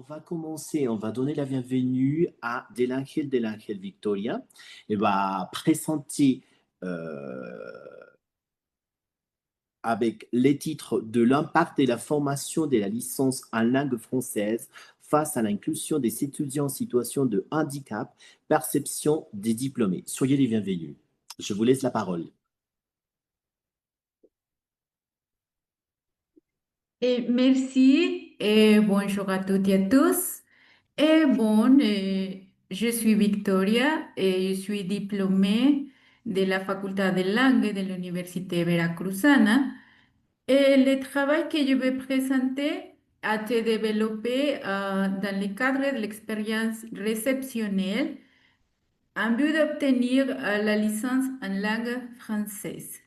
va commencer, on va donner la bienvenue à Delangel Victoria. Elle va présenter avec les titres de l'impact et la formation de la licence en langue française face à l'inclusion des étudiants en situation de handicap, perception des diplômés. Soyez les bienvenus. Je vous laisse la parole. Merci et bonjour à toutes et à tous. Je suis Victoria et je suis diplômée de la faculté de langue de l'Université Veracruzana. Et le travail que je vais présenter a été développé dans le cadre de l'expérience réceptionnelle en vue d'obtenir la licence en langue française.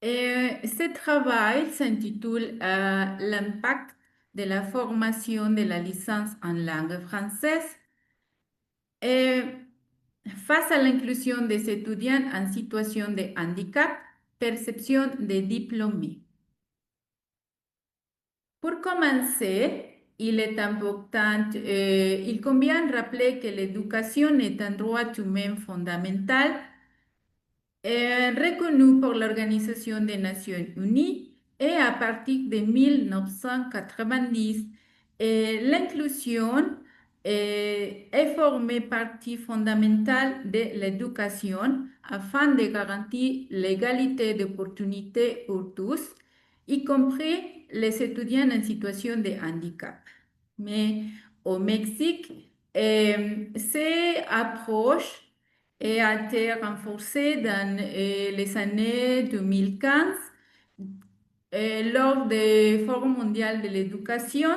Ce travail s'intitule L'impact de la formation de la licence en langue française et face à l'inclusion des étudiants en situation de handicap, perception des diplômés. Pour commencer, il est important, il convient de rappeler que l'éducation est un droit humain fondamental reconnu par l'Organisation des Nations Unies et à partir de 1990, l'inclusion est formée partie fondamentale de l'éducation afin de garantir l'égalité d'opportunités pour tous, y compris les étudiants en situation de handicap. Mais au Mexique, ces approches a été renforcée dans les années 2015 lors du Forum mondial de l'éducation.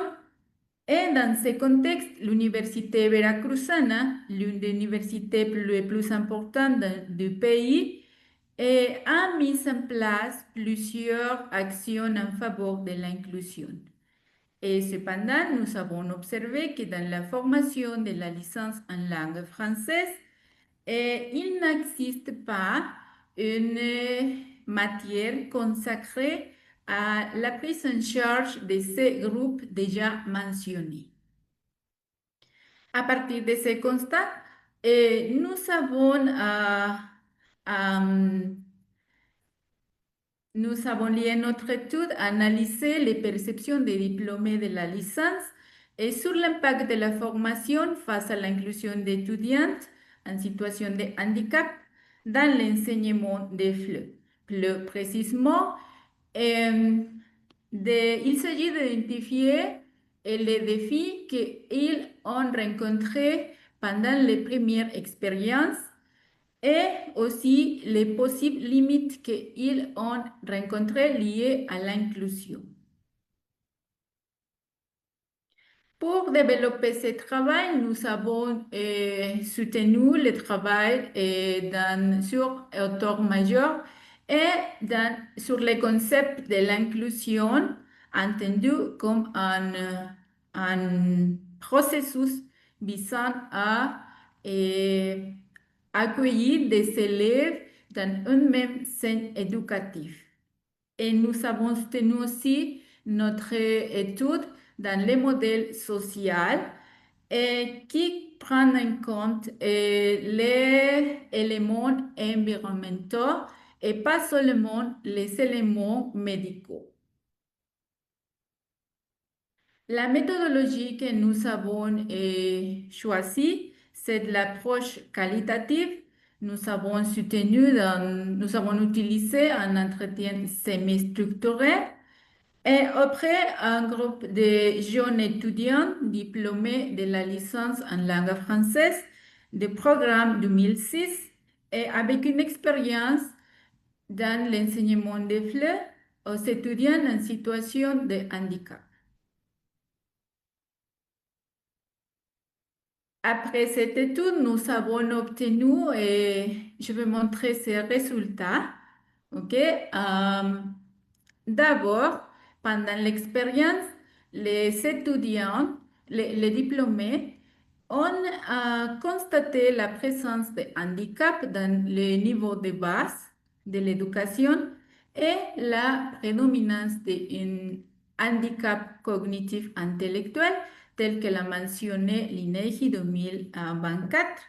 Et dans ce contexte, l'Université Veracruzana, l'une des universités les plus importantes du pays, a mis en place plusieurs actions en faveur de l'inclusion. Et cependant, nous avons observé que dans la formation de la licence en langue française, il n'existe pas une matière consacrée à la prise en charge de ces groupes déjà mentionnés. À partir de ces constats, euh, nous avons lié notre étude à analyser les perceptions des diplômés de la licence et sur l'impact de la formation face à l'inclusion d'étudiantes en situation de handicap dans l'enseignement des FLE. Plus précisément, il s'agit d'identifier les défis qu'ils ont rencontrés pendant les premières expériences et aussi les possibles limites qu'ils ont rencontrées liées à l'inclusion. Pour développer ce travail, nous avons soutenu le travail sur auteur majeur et sur le concept de l'inclusion, entendu comme un processus visant à accueillir des élèves dans une même scène éducative. Et nous avons soutenu aussi notre étude dans les modèles sociaux qui prennent en compte les éléments environnementaux et pas seulement les éléments médicaux. La méthodologie que nous avons choisie, c'est de l'approche qualitative. Nous avons utilisé un entretien semi-structuré et auprès un groupe de jeunes étudiants diplômés de la licence en langue française du programme 2006 et avec une expérience dans l'enseignement des FLE aux étudiants en situation de handicap. Après cette étude, nous avons obtenu, et je vais montrer ces résultats. OK? D'abord, pendant l'expérience, les étudiants, les diplômés, ont constaté la présence de handicap dans le niveau de base de l'éducation et la prédominance d'un handicap cognitif intellectuel, tel que l'a mentionné l'INEGI 2024.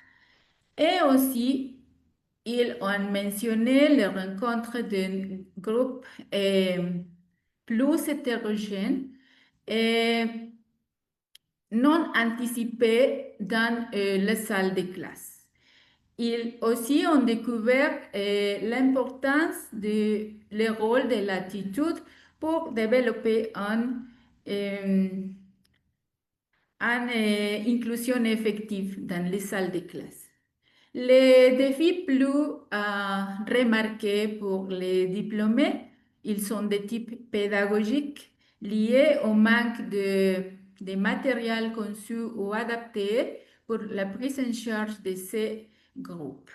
Et aussi, ils ont mentionné les rencontres d'un groupe plus hétérogène et non anticipé dans les salles de classe. Ils aussi ont découvert l'importance de le rôle de l'attitude pour développer une inclusion effective dans les salles de classe. Les défis plus remarqués pour les diplômés, ils sont de type pédagogique liés au manque de matériel conçu ou adapté pour la prise en charge de ces groupes.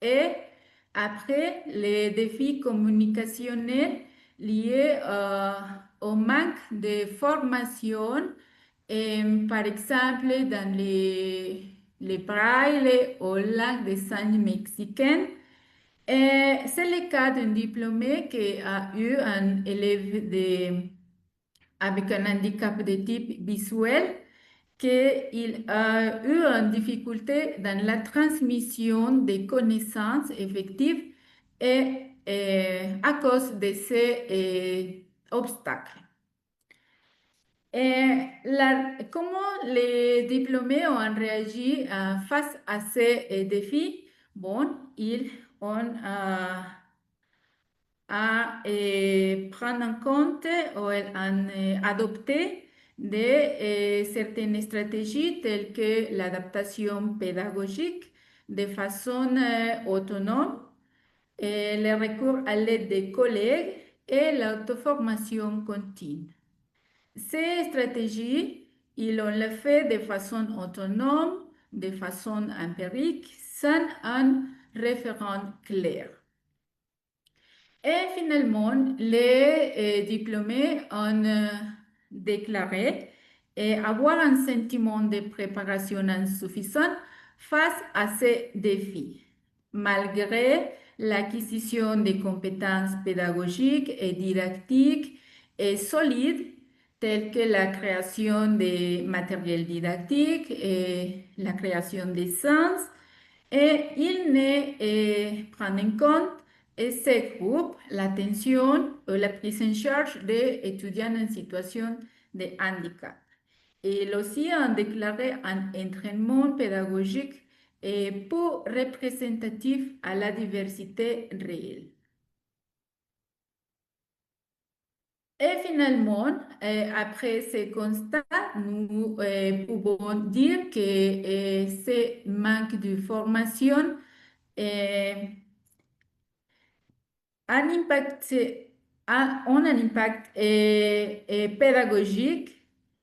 Et après, les défis communicationnels liés au manque de formation, par exemple dans les braille ou langue des signes mexicaine. C'est le cas d'un diplômé qui a eu un élève avec un handicap de type visuel qu'il a eu une difficulté dans la transmission des connaissances effectives et à cause de ces obstacles. Comment les diplômés ont réagi face à ces défis? Bon, ils ont à prendre en compte ou en adopté certaines stratégies telles que l'adaptation pédagogique de façon autonome, le recours à l'aide des collègues et l'auto-formation continue. Ces stratégies, ils ont le fait de façon autonome, de façon empirique, sans un référent clair. Et finalement, les diplômés ont déclaré avoir un sentiment de préparation insuffisante face à ces défis, malgré l'acquisition des compétences pédagogiques et didactiques et solides, telles que la création des matériels didactiques et la création des sens, et il ne prend en compte ces groupes l'attention ou la prise en charge des étudiants en situation de handicap. Et ils aussi ont déclaré un entraînement pédagogique peu représentatif à la diversité réelle. Et finalement, après ces constats, nous pouvons dire que ce manque de formation ont un impact pédagogique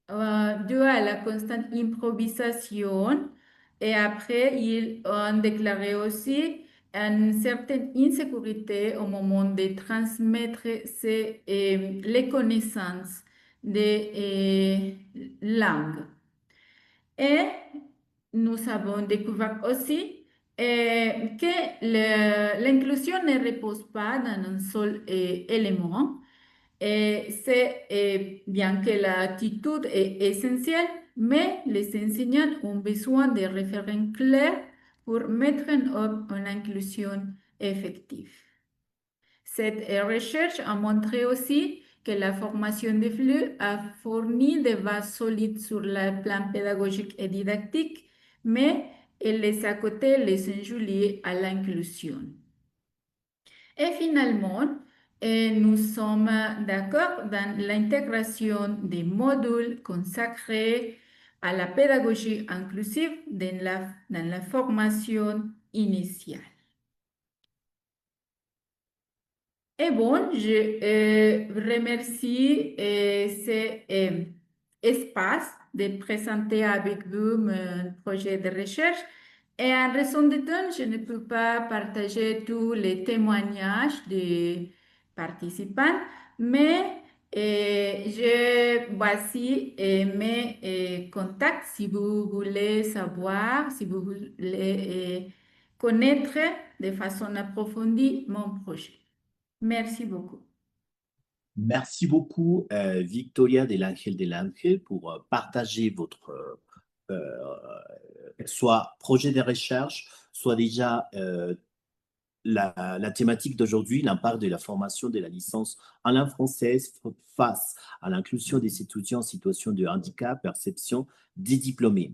dû à la constante improvisation. Et après, ils ont déclaré aussi une certaine insécurité au moment de transmettre les connaissances des langues. Et nous avons découvert aussi que l'inclusion ne repose pas dans un seul élément. C'est bien que l'attitude est essentielle, mais les enseignants ont besoin de référents clairs pour mettre en œuvre une inclusion effective. Cette recherche a montré aussi que la formation des flux a fourni des bases solides sur le plan pédagogique et didactique, mais elle laisse à côté les enjeux liés à l'inclusion. Et finalement, nous sommes d'accord dans l'intégration des modules consacrés à la pédagogie inclusive dans la formation initiale. Et bon, je remercie cet espace de présenter avec vous mon projet de recherche. Et en raison de temps, je ne peux pas partager tous les témoignages des participants, mais voici mes contacts si vous voulez savoir, si vous voulez connaître de façon approfondie mon projet. Merci beaucoup. Merci beaucoup, Victoria del Ángel, pour partager votre soit projet de recherche, soit déjà la thématique d'aujourd'hui, l'impact de la formation de la licence en langue française face à l'inclusion des étudiants en situation de handicap, perception des diplômés.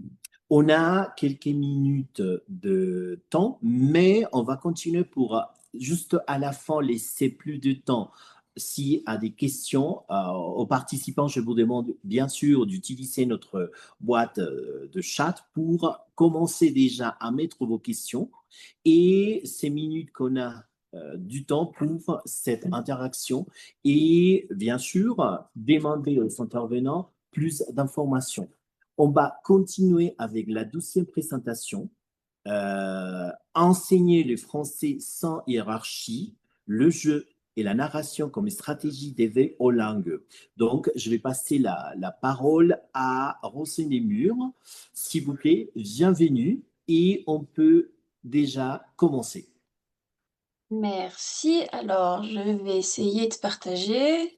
On a quelques minutes de temps, mais on va continuer pour juste à la fin laisser plus de temps. S'il y a des questions aux participants, je vous demande bien sûr d'utiliser notre boîte de chat pour commencer déjà à mettre vos questions. Et ces minutes qu'on a du temps pour cette interaction et bien sûr demander aux intervenants plus d'informations. On va continuer avec la 12e présentation. Enseigner le français sans hiérarchie, le jeu et la narration comme stratégie d'éveil aux langues. Donc, je vais passer la parole à Rosine Mur. S'il vous plaît, bienvenue et on peut déjà commencer. Merci. Alors, je vais essayer de partager.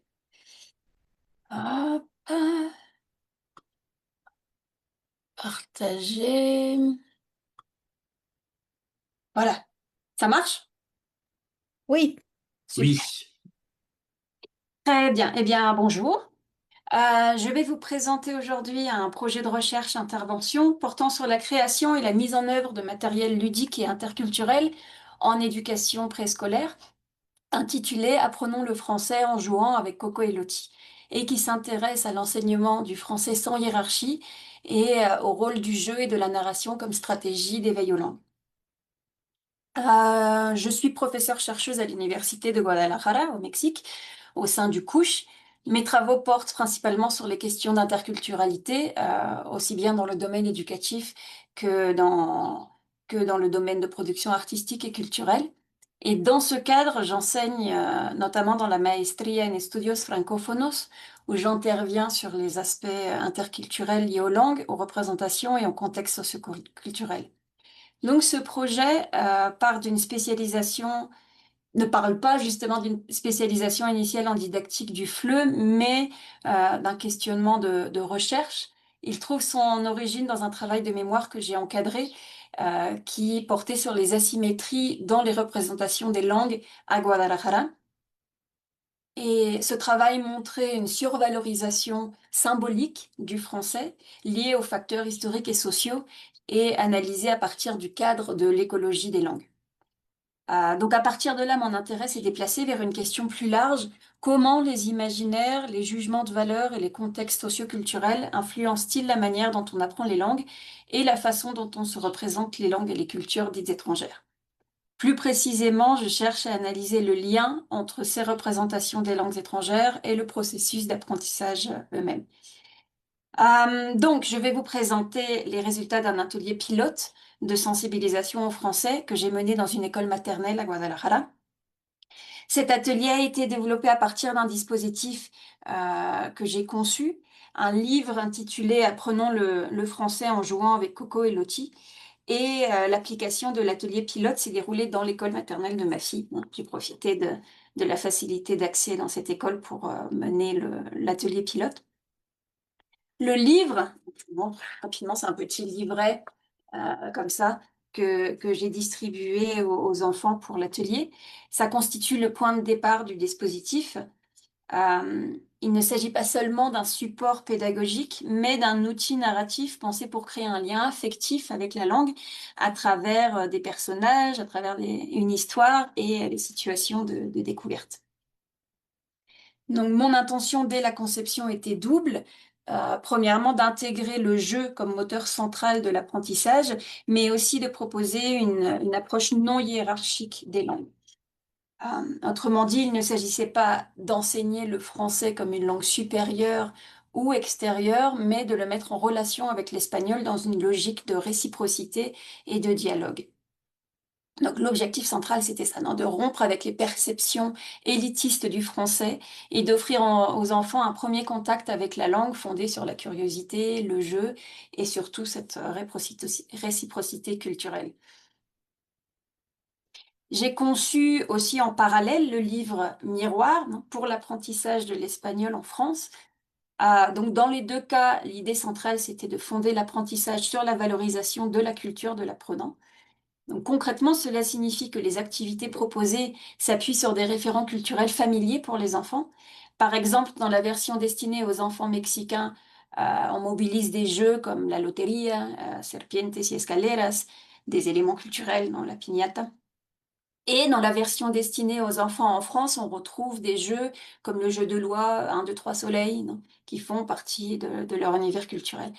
Hop. Partager. Voilà. Ça marche? Oui, Oui, Super. Très bien. Eh bien, bonjour. Je vais vous présenter aujourd'hui un projet de recherche-intervention portant sur la création et la mise en œuvre de matériel ludique et interculturel en éducation préscolaire, intitulé Apprenons le français en jouant avec Coco et Lottie, et qui s'intéresse à l'enseignement du français sans hiérarchie et au rôle du jeu et de la narration comme stratégie d'éveil aux langues. Je suis professeure-chercheuse à l'Université de Guadalajara, au Mexique, au sein du CUSH. Mes travaux portent principalement sur les questions d'interculturalité, aussi bien dans le domaine éducatif que dans le domaine de production artistique et culturelle. Et dans ce cadre, j'enseigne notamment dans la Maestría en Estudios Francófonos, où j'interviens sur les aspects interculturels liés aux langues, aux représentations et au contexte socioculturel. Donc ce projet part d'une spécialisation, ne parle pas justement d'une spécialisation initiale en didactique du FLE, mais d'un questionnement de recherche. Il trouve son origine dans un travail de mémoire que j'ai encadré qui portait sur les asymétries dans les représentations des langues à Guadalajara. Et ce travail montrait une survalorisation symbolique du français liée aux facteurs historiques et sociaux et analysée à partir du cadre de l'écologie des langues. Donc à partir de là, mon intérêt s'est déplacé vers une question plus large. Comment les imaginaires, les jugements de valeur et les contextes socioculturels influencent-ils la manière dont on apprend les langues et la façon dont on se représente les langues et les cultures dites étrangères? Plus précisément, je cherche à analyser le lien entre ces représentations des langues étrangères et le processus d'apprentissage eux-mêmes. Donc, je vais vous présenter les résultats d'un atelier pilote de sensibilisation au français que j'ai mené dans une école maternelle à Guadalajara. Cet atelier a été développé à partir d'un dispositif que j'ai conçu, un livre intitulé Apprenons le français en jouant avec Coco et Lottie. Et l'application de l'atelier pilote s'est déroulée dans l'école maternelle de ma fille. Bon, j'ai profité de la facilité d'accès dans cette école pour mener l'atelier pilote. Le livre, bon, rapidement, c'est un petit livret comme ça que j'ai distribué aux enfants pour l'atelier. Ça constitue le point de départ du dispositif. Il ne s'agit pas seulement d'un support pédagogique, mais d'un outil narratif pensé pour créer un lien affectif avec la langue à travers des personnages, à travers une histoire et des situations de découverte. Donc, mon intention dès la conception était double. Premièrement, d'intégrer le jeu comme moteur central de l'apprentissage, mais aussi de proposer une approche non hiérarchique des langues. Autrement dit, il ne s'agissait pas d'enseigner le français comme une langue supérieure ou extérieure, mais de le mettre en relation avec l'espagnol dans une logique de réciprocité et de dialogue. Donc l'objectif central, c'était ça, non, de rompre avec les perceptions élitistes du français et d'offrir aux enfants un premier contact avec la langue fondée sur la curiosité, le jeu et surtout cette réciprocité culturelle. J'ai conçu aussi en parallèle le livre Miroir pour l'apprentissage de l'espagnol en France. Donc dans les deux cas, l'idée centrale, c'était de fonder l'apprentissage sur la valorisation de la culture de l'apprenant. Donc concrètement, cela signifie que les activités proposées s'appuient sur des référents culturels familiers pour les enfants. Par exemple, dans la version destinée aux enfants mexicains, on mobilise des jeux comme la lotería, serpientes y escaleras, des éléments culturels dans la piñata. Et dans la version destinée aux enfants en France, on retrouve des jeux comme le jeu de loi 1, 2, 3 soleil, qui font partie de leur univers culturel.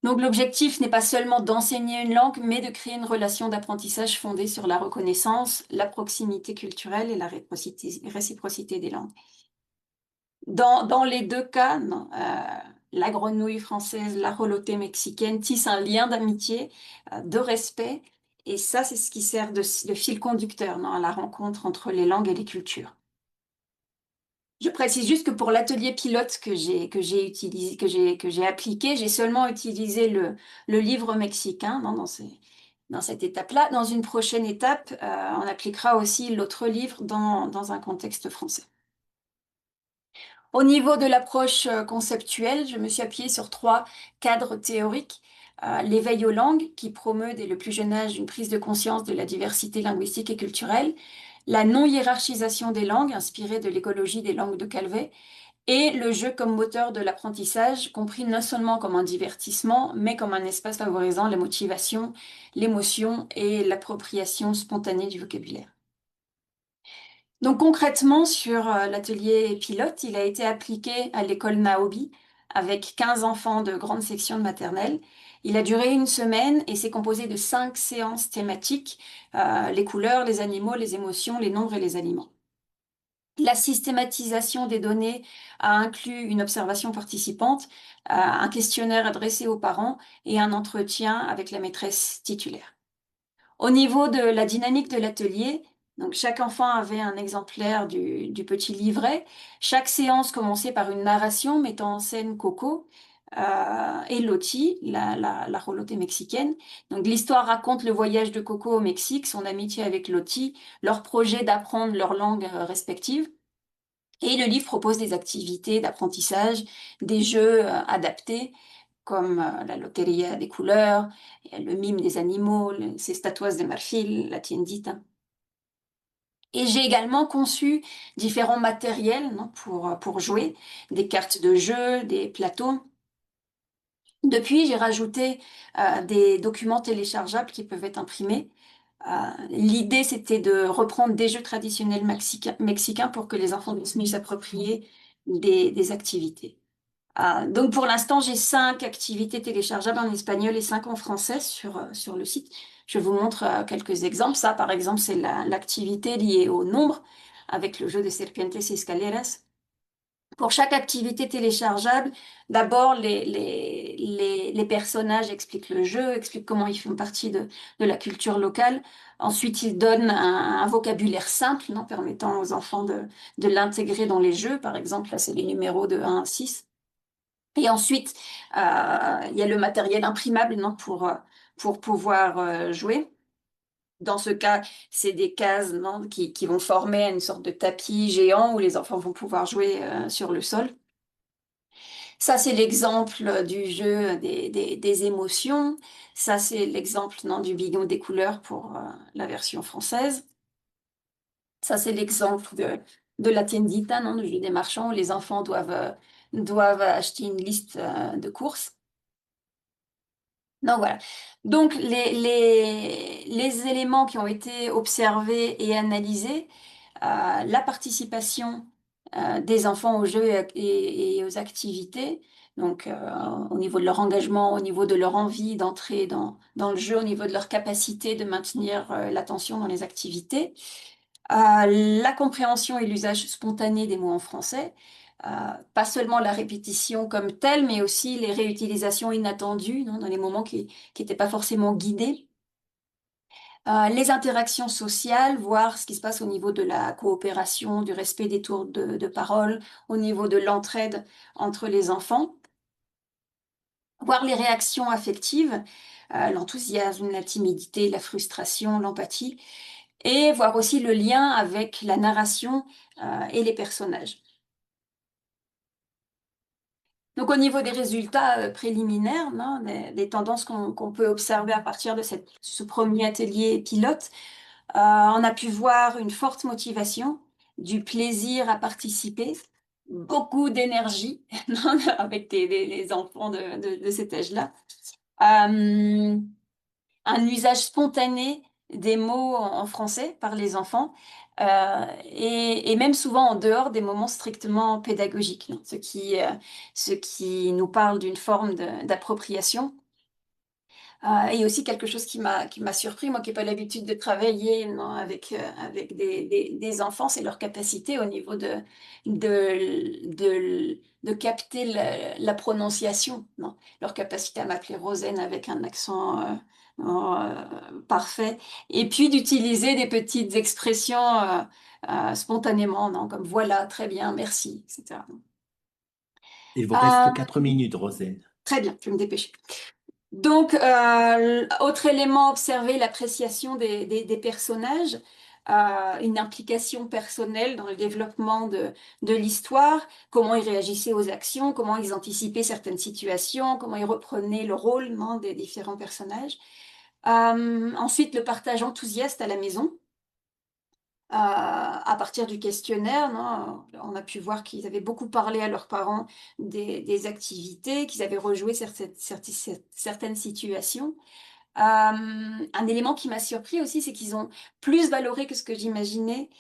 Donc l'objectif n'est pas seulement d'enseigner une langue, mais de créer une relation d'apprentissage fondée sur la reconnaissance, la proximité culturelle et la réciprocité des langues. Dans les deux cas, la grenouille française, la relotée mexicaine tissent un lien d'amitié, de respect, et ça, c'est ce qui sert de fil conducteur à la rencontre entre les langues et les cultures. Je précise juste que pour l'atelier pilote que j'ai utilisé, que j'ai appliqué, j'ai seulement utilisé le livre mexicain dans cette étape-là. Dans une prochaine étape, on appliquera aussi l'autre livre dans un contexte français. Au niveau de l'approche conceptuelle, je me suis appuyée sur 3 cadres théoriques. L'éveil aux langues, qui promeut dès le plus jeune âge une prise de conscience de la diversité linguistique et culturelle. La non-hiérarchisation des langues, inspirée de l'écologie des langues de Calvet. Et le jeu comme moteur de l'apprentissage, compris non seulement comme un divertissement, mais comme un espace favorisant la motivation, l'émotion et l'appropriation spontanée du vocabulaire. Donc concrètement, sur l'atelier pilote, il a été appliqué à l'école Naobi avec 15 enfants de grande section de maternelle. Il a duré une semaine et s'est composé de 5 séances thématiques, les couleurs, les animaux, les émotions, les nombres et les aliments. La systématisation des données a inclus une observation participante, un questionnaire adressé aux parents et un entretien avec la maîtresse titulaire. Au niveau de la dynamique de l'atelier, donc chaque enfant avait un exemplaire du petit livret. Chaque séance commençait par une narration mettant en scène Coco et Loti, la relotée mexicaine. Donc l'histoire raconte le voyage de Coco au Mexique, son amitié avec Loti, leur projet d'apprendre leur langue respective. Et le livre propose des activités d'apprentissage, des jeux adaptés, comme la lotería des couleurs, le mime des animaux, ces statuas de marfil, la tiendita. Et j'ai également conçu différents matériels pour jouer, des cartes de jeu, des plateaux. Depuis, j'ai rajouté des documents téléchargeables qui peuvent être imprimés. L'idée, c'était de reprendre des jeux traditionnels mexicains pour que les enfants puissent mieux s'approprier des activités. Donc pour l'instant, j'ai 5 activités téléchargeables en espagnol et 5 en français sur le site. Je vous montre quelques exemples. Ça, par exemple, c'est l'activité liée au nombre avec le jeu de serpientes y escaleras. Pour chaque activité téléchargeable, d'abord, les personnages expliquent le jeu, expliquent comment ils font partie de la culture locale. Ensuite, ils donnent un vocabulaire simple, permettant aux enfants de l'intégrer dans les jeux. Par exemple, là, c'est les numéros de 1 à 6. Et ensuite, il y a le matériel imprimable pour pouvoir jouer. Dans ce cas, c'est des cases qui vont former une sorte de tapis géant où les enfants vont pouvoir jouer sur le sol. Ça, c'est l'exemple du jeu des émotions. Ça, c'est l'exemple du bingo des couleurs pour la version française. Ça, c'est l'exemple de la tiendita, du jeu des marchands, où les enfants doivent acheter une liste de courses. Donc voilà. Donc les éléments qui ont été observés et analysés, la participation des enfants aux jeux et aux activités, donc au niveau de leur engagement, au niveau de leur envie d'entrer dans le jeu, au niveau de leur capacité de maintenir l'attention dans les activités, la compréhension et l'usage spontané des mots en français. Pas seulement la répétition comme telle, mais aussi les réutilisations inattendues dans les moments qui n'étaient pas forcément guidés. Les interactions sociales, voir ce qui se passe au niveau de la coopération, du respect des tours de parole, au niveau de l'entraide entre les enfants. Voir les réactions affectives, l'enthousiasme, la timidité, la frustration, l'empathie. et voir aussi le lien avec la narration et les personnages. Donc au niveau des résultats préliminaires, non, des tendances qu'on peut observer à partir de ce premier atelier pilote, on a pu voir une forte motivation, du plaisir à participer, beaucoup d'énergie avec les enfants de cet âge-là. Un usage spontané des mots en français par les enfants, et même souvent en dehors des moments strictement pédagogiques, non, ce qui nous parle d'une forme d'appropriation. Et aussi quelque chose qui m'a surpris, moi qui n'ai pas l'habitude de travailler, non, avec des enfants, c'est leur capacité au niveau de capter la prononciation, non, leur capacité à m'appeler Rosen avec un accent parfait, et puis d'utiliser des petites expressions spontanément, non, comme voilà, très bien, merci, etc. Il vous Euh, reste 4 minutes, Rosane. Très bien, je vais me dépêcher. Donc, autre élément observé, l'appréciation des personnages, une implication personnelle dans le développement de l'histoire, comment ils réagissaient aux actions, comment ils anticipaient certaines situations, comment ils reprenaient le rôle, non, des différents personnages. Ensuite, le partage enthousiaste à la maison. À partir du questionnaire, non, on a pu voir qu'ils avaient beaucoup parlé à leurs parents des activités, qu'ils avaient rejoué certaines situations. Un élément qui m'a surpris aussi, c'est qu'ils ont plus valoré que ce que j'imaginais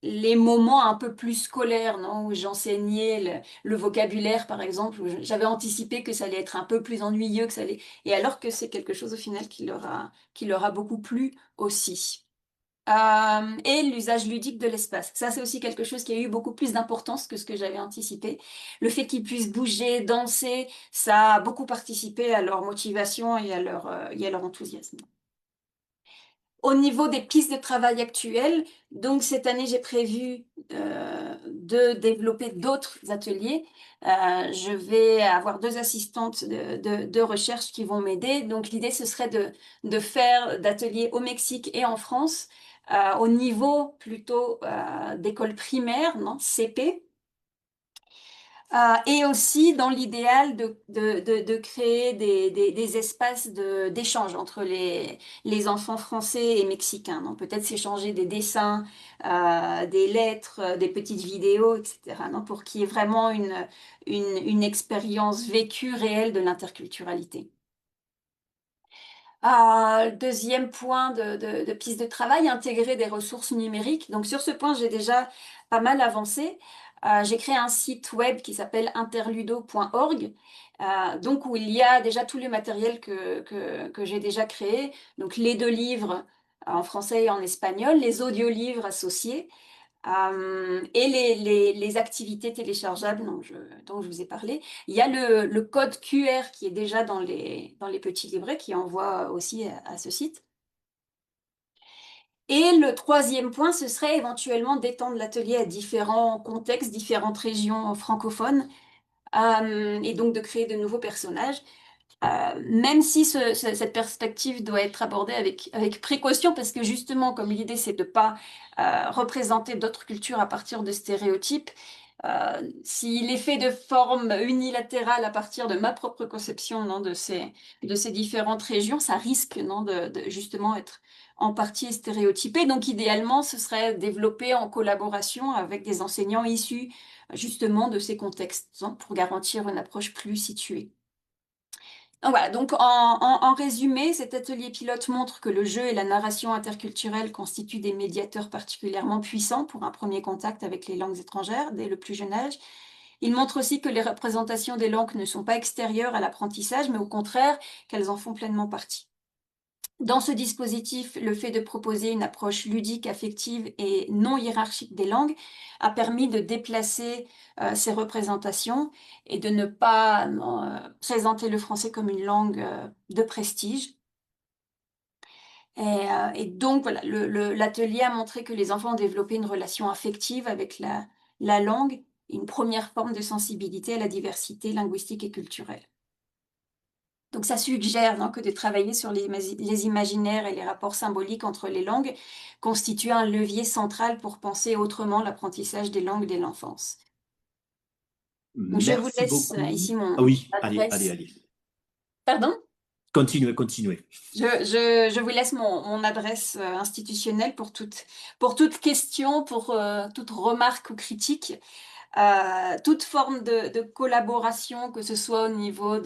les moments un peu plus scolaires, non, où j'enseignais le vocabulaire, par exemple, où j'avais anticipé que ça allait être un peu plus ennuyeux, et alors que c'est quelque chose au final qui leur a beaucoup plu aussi. Et l'usage ludique de l'espace. Ça, c'est aussi quelque chose qui a eu beaucoup plus d'importance que ce que j'avais anticipé. Le fait qu'ils puissent bouger, danser, ça a beaucoup participé à leur motivation et à leur enthousiasme. Au niveau des pistes de travail actuelles, donc cette année, j'ai prévu de développer d'autres ateliers. Je vais avoir 2 assistantes de recherche qui vont m'aider. Donc l'idée, ce serait de faire d'ateliers au Mexique et en France, au niveau plutôt d'école primaire, non, CP. Et aussi dans l'idéal de créer des espaces d'échange entre les enfants français et mexicains. Donc peut-être s'échanger des dessins, des lettres, des petites vidéos, etc. Non, pour qu'il y ait vraiment une expérience vécue réelle de l'interculturalité. Deuxième point de piste de travail, intégrer des ressources numériques. Donc sur ce point, j'ai déjà pas mal avancé. J'ai créé un site web qui s'appelle interludo.org, donc où il y a déjà tout le matériel que j'ai déjà créé, donc les 2 livres en français et en espagnol, les audiolivres associés, et les activités téléchargeables dont je vous ai parlé. Il y a le code QR qui est déjà dans les petits livrets qui envoie aussi à ce site. Et le 3e point, ce serait éventuellement d'étendre l'atelier à différents contextes, différentes régions francophones, et donc de créer de nouveaux personnages. Même si cette perspective doit être abordée avec précaution, parce que justement, comme l'idée, c'est de ne pas représenter d'autres cultures à partir de stéréotypes, s'il est fait de forme unilatérale à partir de ma propre conception, non, de ces différentes régions, ça risque, non, de justement être en partie stéréotypé. Donc idéalement, ce serait développé en collaboration avec des enseignants issus justement de ces contextes, non, pour garantir une approche plus située. Donc voilà, donc en résumé, cet atelier pilote montre que le jeu et la narration interculturelle constituent des médiateurs particulièrement puissants pour un premier contact avec les langues étrangères dès le plus jeune âge. Il montre aussi que les représentations des langues ne sont pas extérieures à l'apprentissage, mais au contraire, qu'elles en font pleinement partie. Dans ce dispositif, le fait de proposer une approche ludique, affective et non hiérarchique des langues a permis de déplacer ces représentations et de ne pas présenter le français comme une langue de prestige. Et donc, voilà, l'atelier a montré que les enfants ont développé une relation affective avec la langue, une première forme de sensibilité à la diversité linguistique et culturelle. Donc ça suggère que de travailler sur les imaginaires et les rapports symboliques entre les langues constitue un levier central pour penser autrement l'apprentissage des langues dès l'enfance. Donc je vous Merci laisse beaucoup. ici Ah mon oui, allez, allez, adresse. allez. Pardon? Continuez, continuez. Je vous laisse mon adresse institutionnelle pour toute question, pour toute remarque ou critique. Toute forme de collaboration, que ce soit au niveau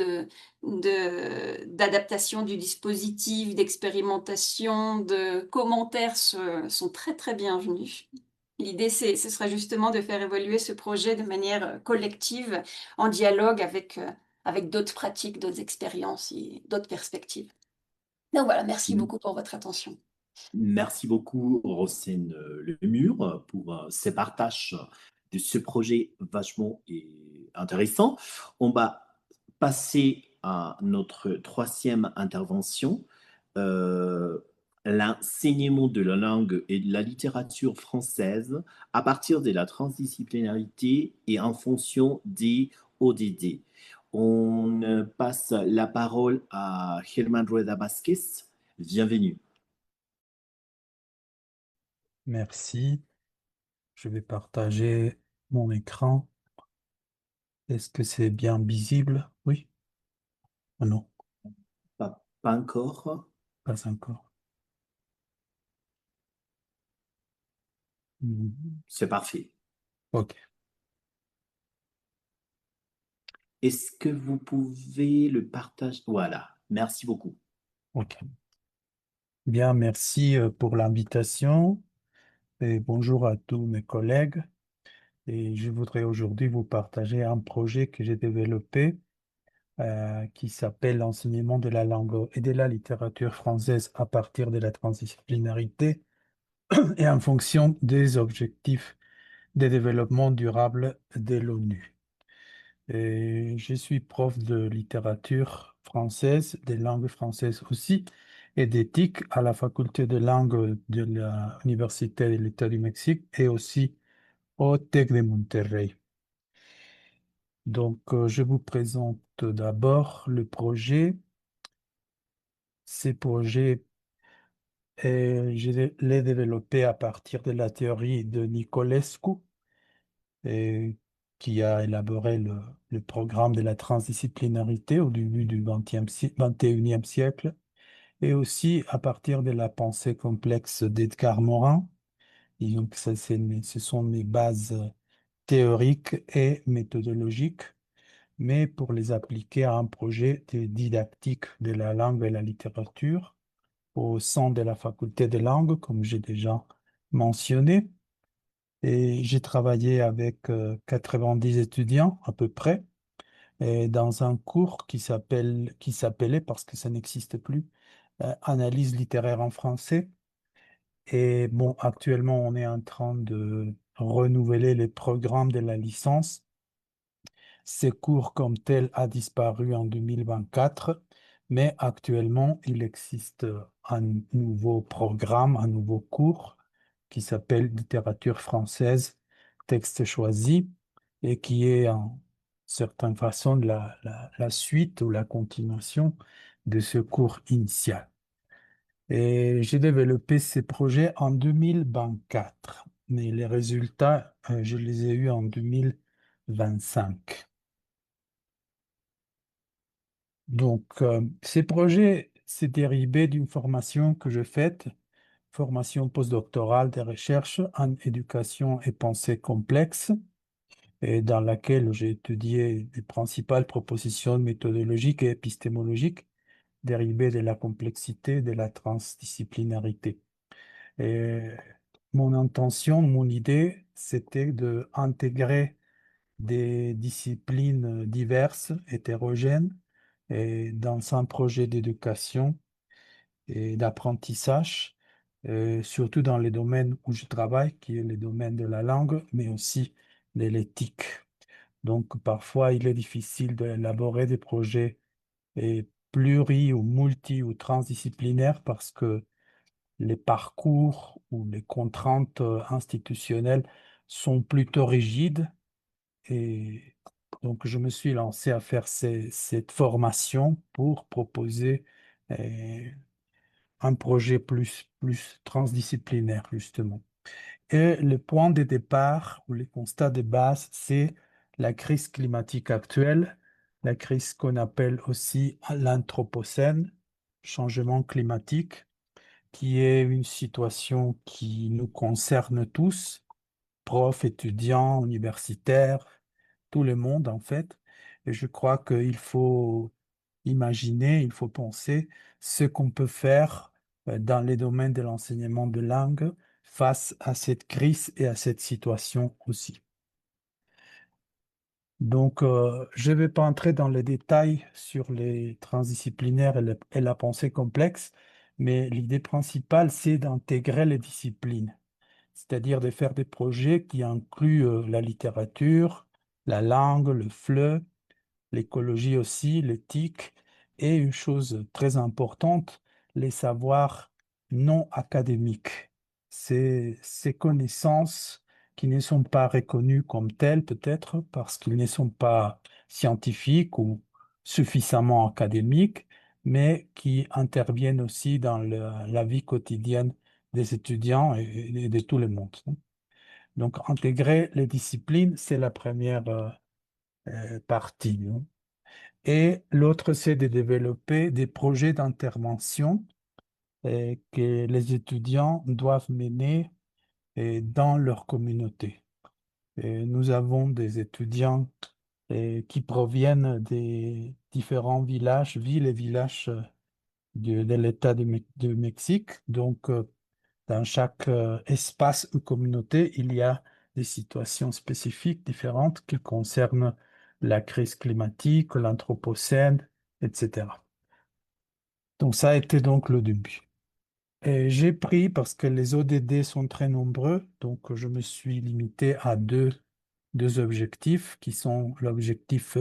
d'adaptation du dispositif, d'expérimentation, de commentaires sont très très bienvenus. L'idée, ce serait justement de faire évoluer ce projet de manière collective, en dialogue avec d'autres pratiques, d'autres expériences et d'autres perspectives. Donc voilà, merci beaucoup pour votre attention. Merci beaucoup, Rossène Lemur, pour ces partages de ce projet vachement intéressant. On va passer à notre troisième intervention, euh, l'enseignement de la langue et de la littérature française à partir de la transdisciplinarité et en fonction des ODD. On passe la parole à Germán Rueda Vázquez. Bienvenue. Merci. Je vais partager mon écran. Est-ce que c'est bien visible? Oui? Ah non, Pas encore. pas encore. Mhm. C'est parfait. Ok. Est-ce que vous pouvez le partager? Voilà. Merci beaucoup. Ok. Bien, merci pour l'invitation et bonjour à tous mes collègues. Et je voudrais aujourd'hui vous partager un projet que j'ai développé qui s'appelle l'enseignement de la langue et de la littérature française à partir de la transdisciplinarité et en fonction des objectifs de développement durable de l'ONU. Et je suis prof de littérature française, des langues françaises aussi, et d'éthique à la faculté de langue de l'Université de l'État du Mexique et aussi au TEC de Monterrey. Donc, je vous présente d'abord le projet. Ces projets, je l'ai développé à partir de la théorie de Nicolescu, et qui a élaboré le programme de la transdisciplinarité au début du 21e siècle, et aussi à partir de la pensée complexe d'Edgar Morin. Et donc, ce sont mes bases théoriques et méthodologiques, mais pour les appliquer à un projet de didactique de la langue et la littérature au sein de la faculté des langues, comme j'ai déjà mentionné. Et j'ai travaillé avec 90 étudiants à peu près, et dans un cours qui s'appelait, parce que ça n'existe plus, Analyse littéraire en français. Et bon, actuellement, on est en train de renouveler les programmes de la licence. Ce cours comme tel a disparu en 2024, mais actuellement, il existe un nouveau programme, un nouveau cours qui s'appelle Littérature française, texte choisi, et qui est en certaine façon la suite ou la continuation de ce cours initial. Et j'ai développé ces projets en 2024, mais les résultats, je les ai eus en 2025. Donc, ces projets, c'est dérivé d'une formation que j'ai faite, formation postdoctorale de recherche en éducation et pensée complexe, et dans laquelle j'ai étudié les principales propositions méthodologiques et épistémologiques dérivées de la complexité et de la transdisciplinarité. Et mon intention, mon idée, c'était de intégrer des disciplines diverses, hétérogènes, et dans un projet d'éducation et d'apprentissage, surtout dans les domaines où je travaille, qui est le domaine de la langue, mais aussi de l'éthique. Donc, parfois, il est difficile d'élaborer des projets pluri ou multi ou transdisciplinaires parce que les parcours ou les contraintes institutionnelles sont plutôt rigides et Donc, je me suis lancé à faire cette formation pour proposer un projet plus transdisciplinaire, justement. Et le point de départ ou les constats de base, c'est la crise climatique actuelle, la crise qu'on appelle aussi l'anthropocène, changement climatique, qui est une situation qui nous concerne tous, profs, étudiants, universitaires, tout le monde en fait. Et je crois qu'il faut imaginer, il faut penser ce qu'on peut faire dans les domaines de l'enseignement de langue face à cette crise et à cette situation aussi. Donc, je ne vais pas entrer dans les détails sur les transdisciplinaires et la pensée complexe, mais l'idée principale, c'est d'intégrer les disciplines, c'est-à-dire de faire des projets qui incluent la littérature, la langue, le FLE, l'écologie aussi, l'éthique, et une chose très importante, les savoirs non académiques. Ces connaissances qui ne sont pas reconnues comme telles, peut-être parce qu'ils ne sont pas scientifiques ou suffisamment académiques, mais qui interviennent aussi dans la vie quotidienne des étudiants et de tout le monde. Donc, intégrer les disciplines, c'est la première partie. Et l'autre, c'est de développer des projets d'intervention que les étudiants doivent mener dans leur communauté. Et nous avons des étudiants qui proviennent des différents villages, villes et villages de l'État du Mexique. Donc, dans chaque espace ou communauté, il y a des situations spécifiques différentes qui concernent la crise climatique, l'anthropocène, etc. Donc ça a été donc le début. Et j'ai pris, parce que les ODD sont très nombreux, donc je me suis limité à deux objectifs qui sont l'objectif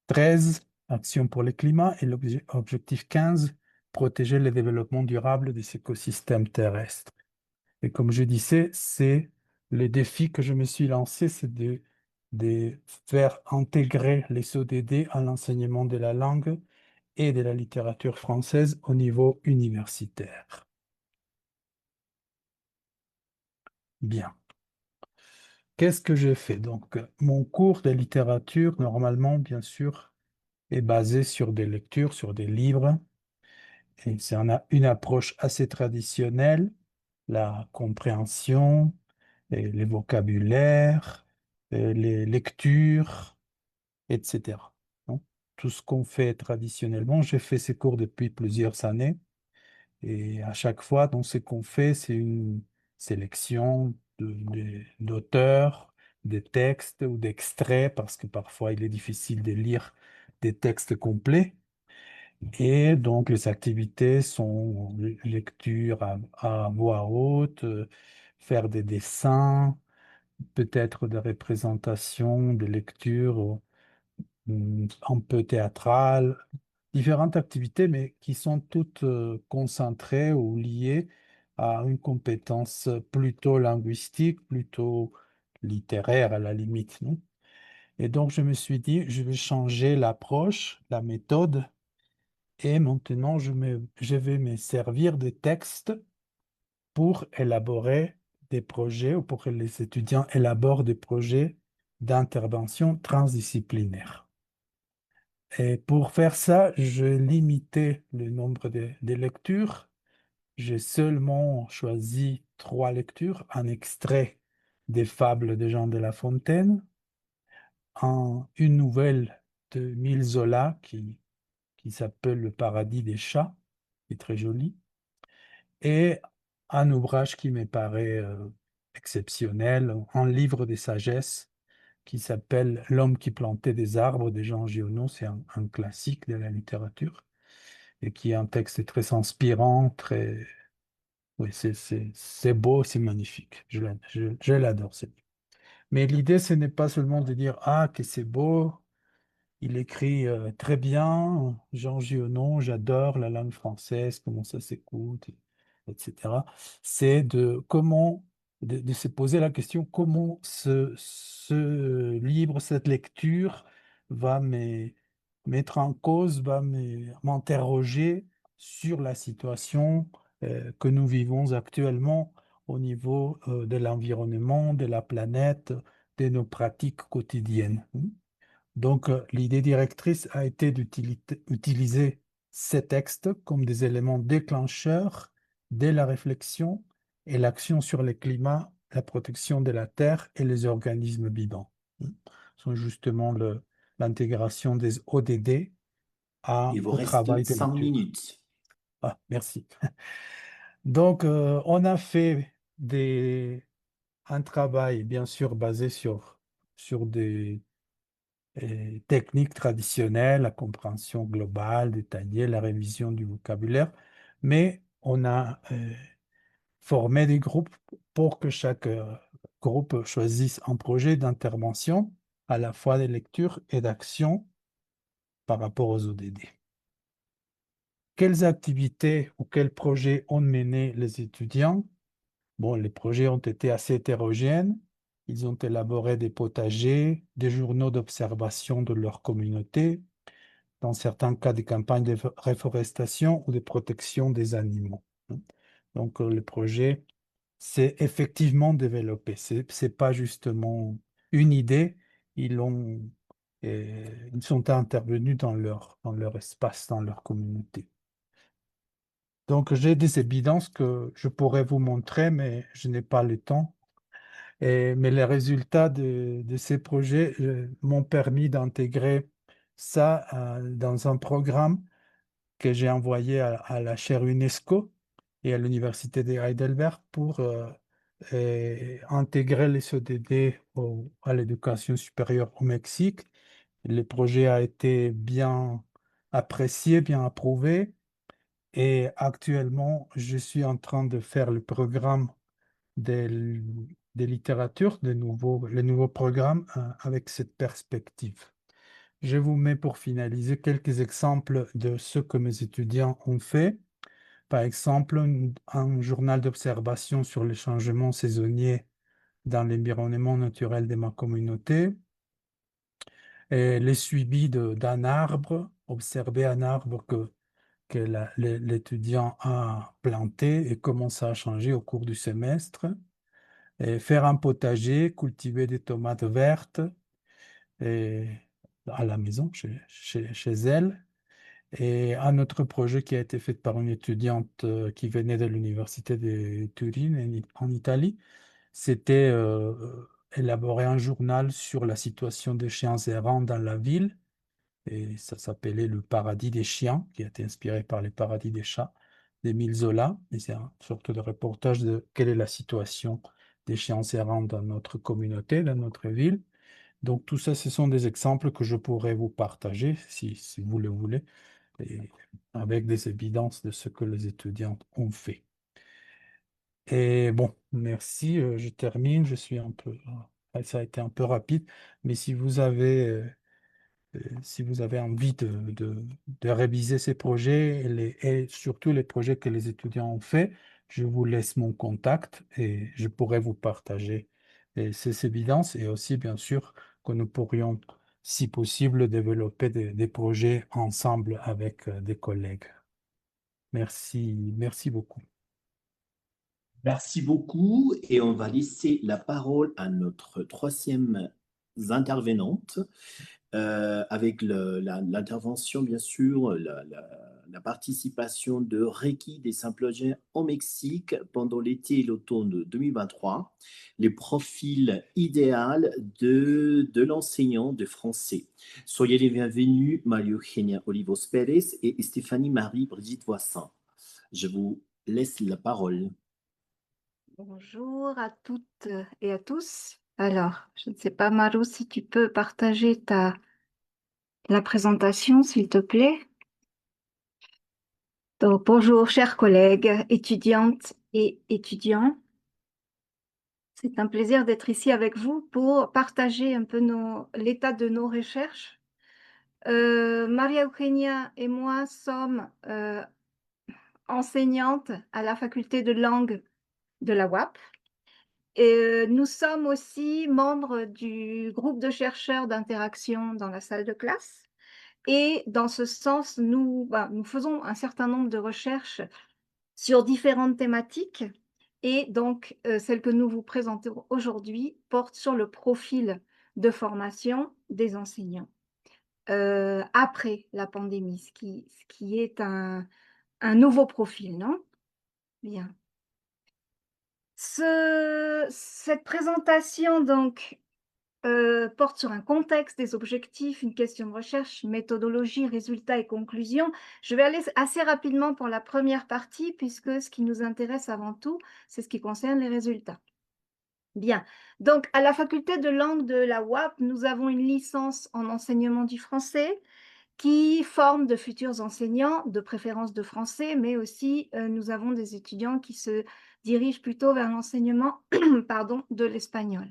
13, Action pour le climat, et l'objectif 15, protéger le développement durable des écosystèmes terrestres. Et comme je disais, c'est le défi que je me suis lancé, c'est de faire intégrer les ODD à l'enseignement de la langue et de la littérature française au niveau universitaire. Bien. Qu'est-ce que j'ai fait? Donc, mon cours de littérature, normalement, bien sûr, est basé sur des lectures, sur des livres. Et c'est une approche assez traditionnelle, la compréhension, et les vocabulaires, et les lectures, etc. Donc, tout ce qu'on fait traditionnellement, j'ai fait ces cours depuis plusieurs années. Et à chaque fois, donc, ce qu'on fait, c'est une sélection d'auteurs, des textes ou d'extraits, parce que parfois il est difficile de lire des textes complets. Et donc, les activités sont lecture à voix haute, faire des dessins, peut-être des représentations, des lectures un peu théâtrales, différentes activités, mais qui sont toutes concentrées ou liées à une compétence plutôt linguistique, plutôt littéraire à la limite, non? Et donc, je me suis dit, je vais changer l'approche, la méthode, et maintenant, je vais me servir des textes pour élaborer des projets ou pour que les étudiants élaborent des projets d'intervention transdisciplinaire. Et pour faire ça, je limitais le nombre de lectures. J'ai seulement choisi 3 lectures, un extrait des Fables de Jean de La Fontaine, une nouvelle de Émile Zola qui s'appelle Le Paradis des chats, qui est très joli, et un ouvrage qui me paraît exceptionnel, un livre de sagesse qui s'appelle L'homme qui plantait des arbres de Jean Giono. C'est un classique de la littérature et qui est un texte très inspirant, très... Oui, c'est beau, c'est magnifique. Je l'adore, ce livre. Mais l'idée, ce n'est pas seulement de dire, ah, que c'est beau, il écrit très bien, Jean Giono, j'adore la langue française, comment ça s'écoute, etc. C'est de se poser la question comment ce livre, cette lecture va me mettre en cause, va m'interroger sur la situation que nous vivons actuellement au niveau de l'environnement, de la planète, de nos pratiques quotidiennes. Donc, l'idée directrice a été d'utiliser ces textes comme des éléments déclencheurs de la réflexion et l'action sur le climat, la protection de la Terre et les organismes vivants. Ce sont justement l'intégration des ODD Il vous au reste travail de 5 lecture. minutes. Ah, merci. Donc, on a fait un travail, bien sûr, basé sur des techniques traditionnelles, la compréhension globale, détaillée, la révision du vocabulaire, mais on a formé des groupes pour que chaque groupe choisisse un projet d'intervention, à la fois de lecture et d'action par rapport aux ODD. Quelles activités ou quels projets ont mené les étudiants? Bon, les projets ont été assez hétérogènes. Ils ont élaboré des potagers, des journaux d'observation de leur communauté, dans certains cas des campagnes de réforestation ou de protection des animaux. Donc, le projet s'est effectivement développé. C'est pas justement une idée. Ils ont, ils sont intervenus dans leur espace, dans leur communauté. Donc, j'ai des évidences que je pourrais vous montrer, mais je n'ai pas le temps. Mais les résultats de ces projets m'ont permis d'intégrer ça dans un programme que j'ai envoyé à la chaire UNESCO et à l'Université de Heidelberg pour intégrer les ODD à l'éducation supérieure au Mexique. Le projet a été bien apprécié, bien approuvé. Et actuellement, je suis en train de faire le programme des, des littératures, le nouveau programme avec cette perspective. Je vous mets pour finaliser quelques exemples de ce que mes étudiants ont fait. Par exemple, un journal d'observation sur les changements saisonniers dans l'environnement naturel de ma communauté, et les suivis d'un arbre, observer un arbre que l'étudiant a planté et comment ça a changé au cours du semestre, et faire un potager, cultiver des tomates vertes et, à la maison, chez elle. Et un autre projet qui a été fait par une étudiante qui venait de l'université de Turin en Italie, c'était élaborer un journal sur la situation des chiens errants dans la ville. Et ça s'appelait Le Paradis des chiens, qui a été inspiré par Les Paradis des chats d'Émile Zola. Et c'est une sorte de reportage de quelle est la situation des chiens errants dans notre communauté, dans notre ville. Donc tout ça, ce sont des exemples que je pourrais vous partager si vous le voulez, et avec des évidences de ce que les étudiants ont fait. Et bon, merci, je termine, je suis un peu, ça a été un peu rapide, mais si vous avez envie de réviser ces projets et surtout les projets que les étudiants ont faits, je vous laisse mon contact et je pourrai vous partager ces évidences et aussi, bien sûr, que nous pourrions, si possible, développer des projets ensemble avec des collègues. Merci beaucoup. Merci beaucoup et on va laisser la parole à notre troisième intervenante avec l'intervention, bien sûr, la participation de Reiki des Symposiens au Mexique pendant l'été et l'automne de 2023, les profils idéaux de l'enseignant de français. Soyez les bienvenus, Mario Eugenia Olivos Pérez et Stéphanie Marie-Brigitte Voissin. Je vous laisse la parole. Bonjour à toutes et à tous. Alors, je ne sais pas, Maru, si tu peux partager la présentation, s'il te plaît. Donc, bonjour, chers collègues, étudiantes et étudiants. C'est un plaisir d'être ici avec vous pour partager un peu l'état de nos recherches. Maria Eugenia et moi sommes enseignantes à la faculté de langue de la UAP. Nous sommes aussi membres du groupe de chercheurs d'interaction dans la salle de classe. Et dans ce sens, nous faisons un certain nombre de recherches sur différentes thématiques. Et donc, celle que nous vous présentons aujourd'hui porte sur le profil de formation des enseignants après la pandémie, ce qui est un nouveau profil, non? Bien. Cette présentation donc porte sur un contexte, des objectifs, une question de recherche, méthodologie, résultats et conclusions. Je vais aller assez rapidement pour la première partie puisque ce qui nous intéresse avant tout, c'est ce qui concerne les résultats. Bien, donc à la faculté de langue de la UAP, nous avons une licence en enseignement du français qui forme de futurs enseignants, de préférence de français, mais aussi nous avons des étudiants qui se dirigent plutôt vers l'enseignement de l'espagnol.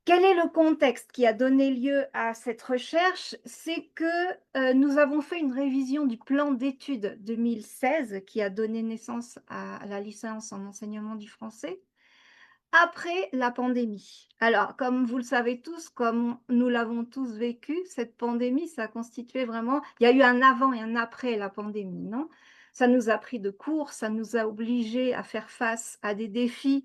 Quel est le contexte qui a donné lieu à cette recherche? C'est que nous avons fait une révision du plan d'études 2016 qui a donné naissance à la licence en enseignement du français après la pandémie. Alors, comme vous le savez tous, comme nous l'avons tous vécu, cette pandémie, ça a constitué vraiment... Il y a eu un avant et un après la pandémie, non? Ça nous a pris de court, ça nous a obligés à faire face à des défis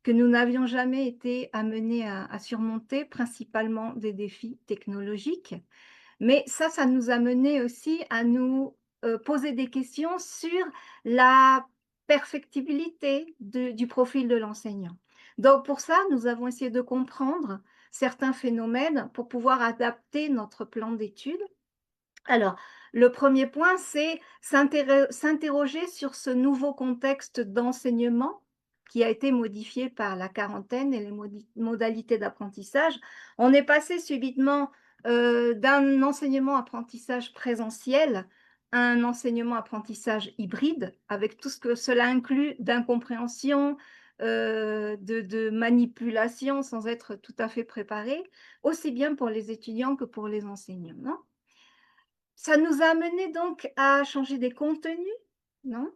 que nous n'avions jamais été amenés à surmonter, principalement des défis technologiques. Mais ça nous a mené aussi à nous poser des questions sur la perfectibilité du profil de l'enseignant. Donc pour ça, nous avons essayé de comprendre certains phénomènes pour pouvoir adapter notre plan d'études. Alors, le premier point, c'est s'interroger sur ce nouveau contexte d'enseignement qui a été modifié par la quarantaine et les modalités d'apprentissage. On est passé subitement d'un enseignement-apprentissage présentiel à un enseignement-apprentissage hybride, avec tout ce que cela inclut d'incompréhension, de manipulation sans être tout à fait préparé, aussi bien pour les étudiants que pour les enseignants, non? Ça nous a amené donc à changer des contenus, non?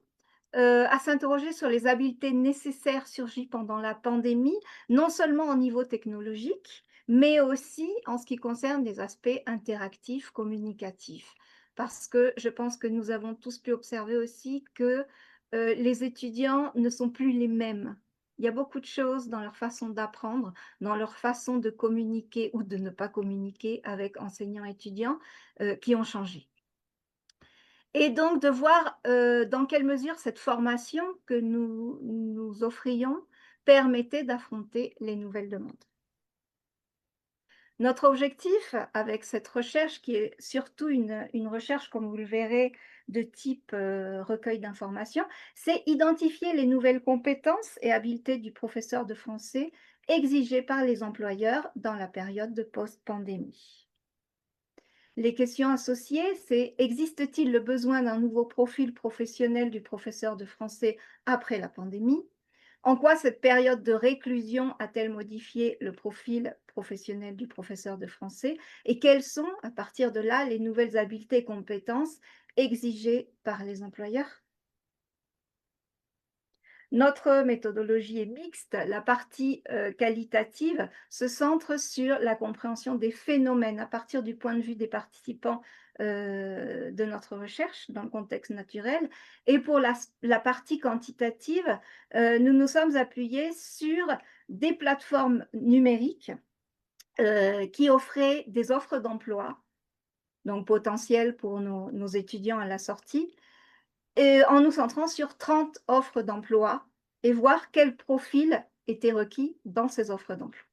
À s'interroger sur les habiletés nécessaires surgies pendant la pandémie, non seulement au niveau technologique, mais aussi en ce qui concerne les aspects interactifs, communicatifs. Parce que je pense que nous avons tous pu observer aussi que les étudiants ne sont plus les mêmes. Il y a beaucoup de choses dans leur façon d'apprendre, dans leur façon de communiquer ou de ne pas communiquer avec enseignants et étudiants qui ont changé. Et donc de voir dans quelle mesure cette formation que nous offrions permettait d'affronter les nouvelles demandes. Notre objectif avec cette recherche, qui est surtout une recherche, comme vous le verrez, de type recueil d'informations, c'est identifier les nouvelles compétences et habiletés du professeur de français exigées par les employeurs dans la période de post-pandémie. Les questions associées, c'est: existe-t-il le besoin d'un nouveau profil professionnel du professeur de français après la pandémie? En quoi cette période de réclusion a-t-elle modifié le profil professionnel du professeur de français? Et quelles sont, à partir de là, les nouvelles habiletés et compétences exigées par les employeurs? Notre méthodologie est mixte. La partie qualitative se centre sur la compréhension des phénomènes à partir du point de vue des participants de notre recherche dans le contexte naturel. Et pour la partie quantitative, nous nous sommes appuyés sur des plateformes numériques qui offraient des offres d'emploi, donc potentielles pour nos étudiants à la sortie, et en nous centrant sur 30 offres d'emploi et voir quel profil était requis dans ces offres d'emploi.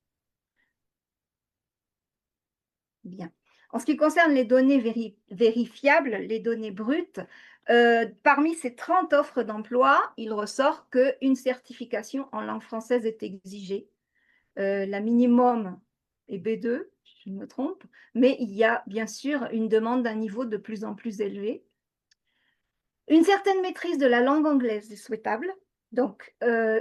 Bien. En ce qui concerne les données vérifiables, les données brutes, parmi ces 30 offres d'emploi, il ressort qu'une certification en langue française est exigée. La minimum est B2, je me trompe, mais il y a bien sûr une demande d'un niveau de plus en plus élevé. Une certaine maîtrise de la langue anglaise est souhaitable. Donc,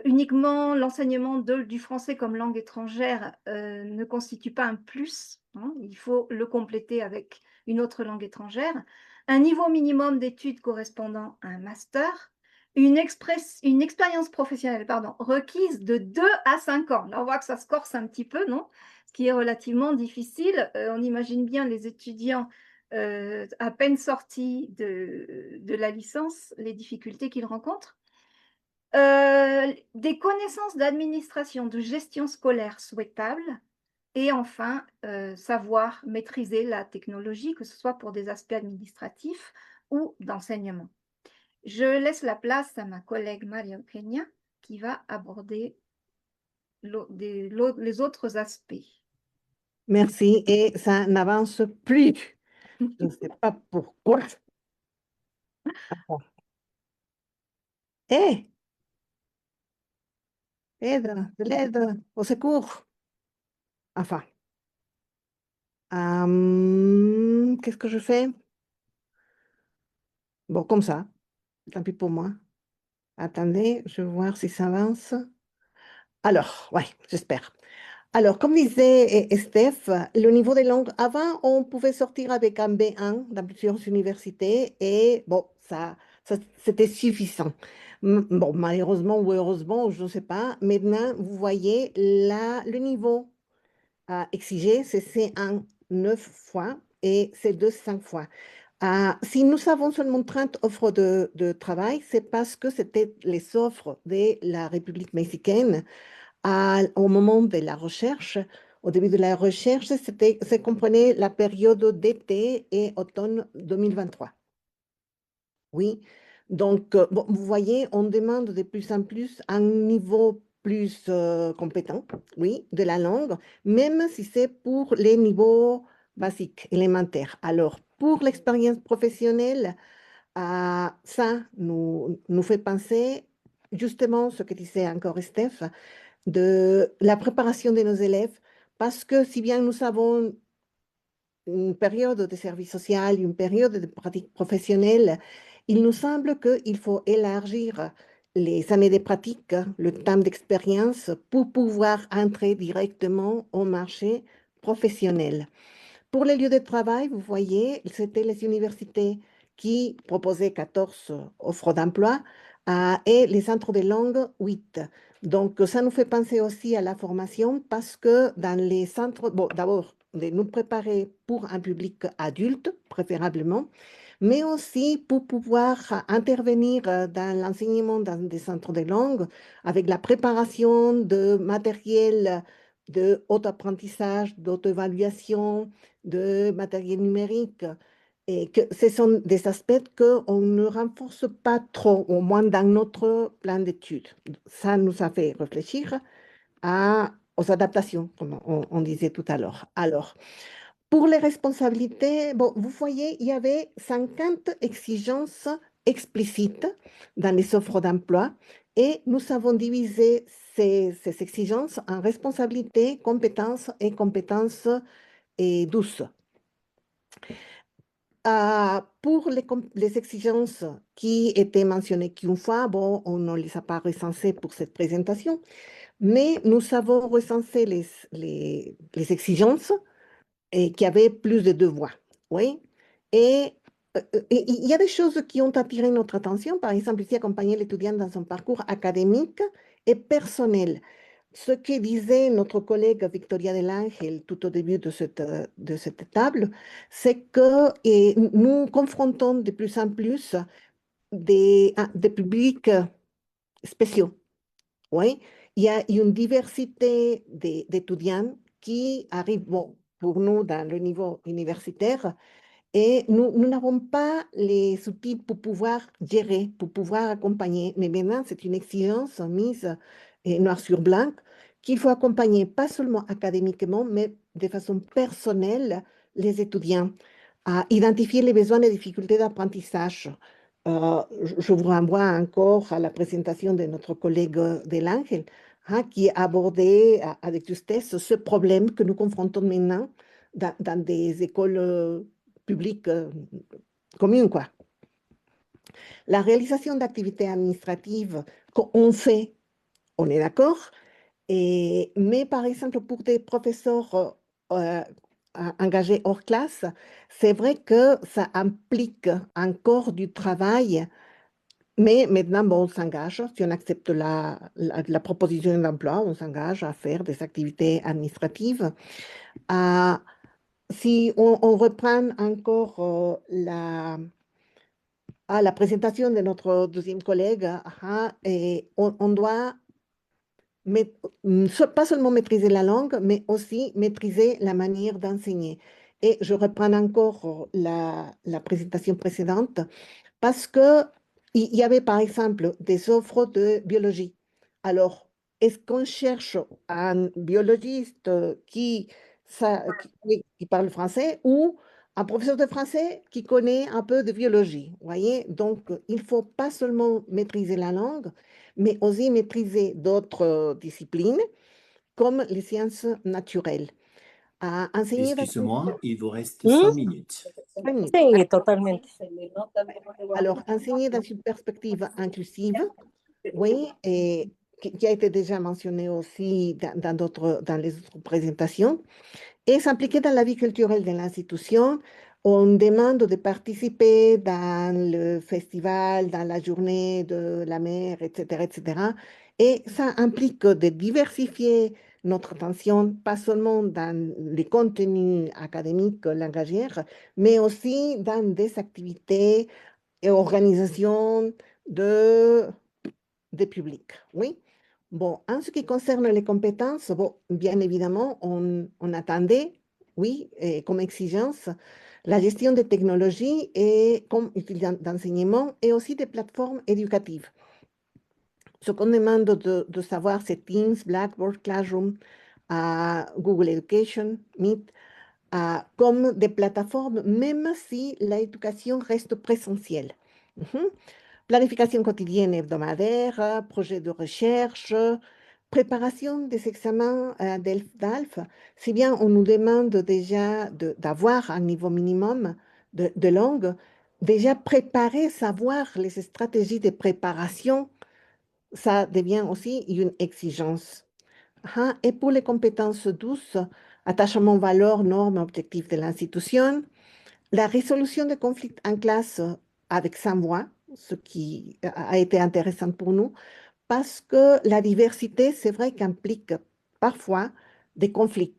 uniquement l'enseignement du français comme langue étrangère ne constitue pas un plus, hein. Il faut le compléter avec une autre langue étrangère. Un niveau minimum d'études correspondant à un master. une expérience professionnelle requise de 2 à 5 ans. Là, on voit que ça se corse un petit peu, non? Ce qui est relativement difficile. On imagine bien les étudiants à peine sortis de la licence, les difficultés qu'ils rencontrent. Des connaissances d'administration, de gestion scolaire souhaitables. Et enfin, savoir maîtriser la technologie, que ce soit pour des aspects administratifs ou d'enseignement. Je laisse la place à ma collègue Maria Eugenia qui va aborder les autres aspects. Merci, et ça n'avance plus. Je ne sais pas pourquoi. Hé, aide, de l'aide, au secours. Enfin, qu'est-ce que je fais? Bon, comme ça, tant pis pour moi. Attendez, je vais voir si ça avance. Alors, ouais, j'espère. Alors, comme disait Steph, le niveau des langues, avant, on pouvait sortir avec un B1 dans plusieurs universités et bon, c'était suffisant. Bon, malheureusement ou heureusement, je ne sais pas. Maintenant, vous voyez, là, le niveau exigé, c'est C1 9 fois et C2 5 fois. Si nous avons seulement 30 offres de travail, c'est parce que c'était les offres de la République mexicaine au moment de la recherche. Au début de la recherche, ça comprenait la période d'été et automne 2023. Oui, donc bon, vous voyez, on demande de plus en plus un niveau plus compétent, oui, de la langue, même si c'est pour les niveaux basiques, élémentaires. Alors, pour l'expérience professionnelle, ça nous fait penser justement ce que disait encore Steph, de la préparation de nos élèves, parce que si bien nous avons une période de service social, une période de pratique professionnelle, il nous semble qu'il faut élargir les années de pratique, le temps d'expérience, pour pouvoir entrer directement au marché professionnel. Pour les lieux de travail, vous voyez, c'était les universités qui proposaient 14 offres d'emploi et les centres de langue 8. Donc, ça nous fait penser aussi à la formation parce que dans les centres, bon, d'abord, de nous préparer pour un public adulte, préférablement, mais aussi pour pouvoir intervenir dans l'enseignement dans des centres de langue avec la préparation de matériel de auto-apprentissage, d'auto-évaluation, de matériel numérique, et que ce sont des aspects qu'on ne renforce pas trop, au moins dans notre plan d'études. Ça nous a fait réfléchir aux adaptations, comme on disait tout à l'heure. Alors, pour les responsabilités, bon, vous voyez, il y avait 50 exigences explicites dans les offres d'emploi et nous avons divisé ces exigences en responsabilités, compétences et compétences douces. Pour les exigences qui étaient mentionnées qu'une fois, bon, on ne les a pas recensées pour cette présentation, mais nous avons recensé les exigences qui avaient plus de 2 voix. Oui. Et il y a des choses qui ont attiré notre attention, par exemple, ici, accompagner l'étudiant dans son parcours académique et personnel. Ce que disait notre collègue Victoria del Ángel tout au début de cette table, c'est que nous confrontons de plus en plus des publics spéciaux. Oui, il y a une diversité d'étudiants qui arrivent, bon, pour nous, dans le niveau universitaire, et nous n'avons pas les outils pour pouvoir gérer, pour pouvoir accompagner. Mais maintenant, c'est une exigence mise noir sur blanc qu'il faut accompagner, pas seulement académiquement, mais de façon personnelle, les étudiants à identifier les besoins et difficultés d'apprentissage. Je vous renvoie encore à la présentation de notre collègue Del Ángel, qui abordait avec justesse ce problème que nous confrontons maintenant dans des écoles publiques communes, quoi. La réalisation d'activités administratives qu'on fait, on est d'accord, mais par exemple pour des professeurs engagés hors classe, c'est vrai que ça implique encore du travail Mais maintenant, bon, on s'engage, si on accepte la proposition d'emploi, on s'engage à faire des activités administratives. Si on reprend encore la présentation de notre deuxième collègue, et on doit pas seulement maîtriser la langue, mais aussi maîtriser la manière d'enseigner. Et je reprends encore la présentation précédente parce que il y avait par exemple des offres de biologie. Alors, est-ce qu'on cherche un biologiste qui parle français ou un professeur de français qui connaît un peu de biologie? Vous voyez? Donc, il ne faut pas seulement maîtriser la langue, mais aussi maîtriser d'autres disciplines comme les sciences naturelles. À enseigner dans une Excusez-moi, il vous reste ¿Mm? 5 minutes. minutes. Sí, totalmente. Alors, enseigner dans une perspective inclusive, oui, et qui a été déjà mentionné aussi dans les autres présentations, et s'impliquer dans la vie culturelle de l'institution. On demande de participer dans le festival, dans la journée de la mer, etc., etc. Et ça implique de diversifier notre attention, pas seulement dans les contenus académiques langagières, mais aussi dans des activités et organisations de public. Oui. Bon, en ce qui concerne les compétences, bon, bien évidemment, on attendait, oui, comme exigence, la gestion des technologies et comme utilisant d'enseignement et aussi des plateformes éducatives. Ce qu'on demande de savoir, c'est Teams, Blackboard, Classroom, Google Education, Meet, comme des plateformes, même si l'éducation reste présentielle. Planification quotidienne et hebdomadaire, projet de recherche, préparation des examens d'ALF. Si bien on nous demande déjà d'avoir un niveau minimum de langue, déjà préparer, savoir les stratégies de préparation, ça devient aussi une exigence. Et pour les compétences douces, attachement, valeurs, normes, objectifs de l'institution, la résolution des conflits en classe avec sans voix, ce qui a été intéressant pour nous, parce que la diversité, c'est vrai qu'implique parfois des conflits.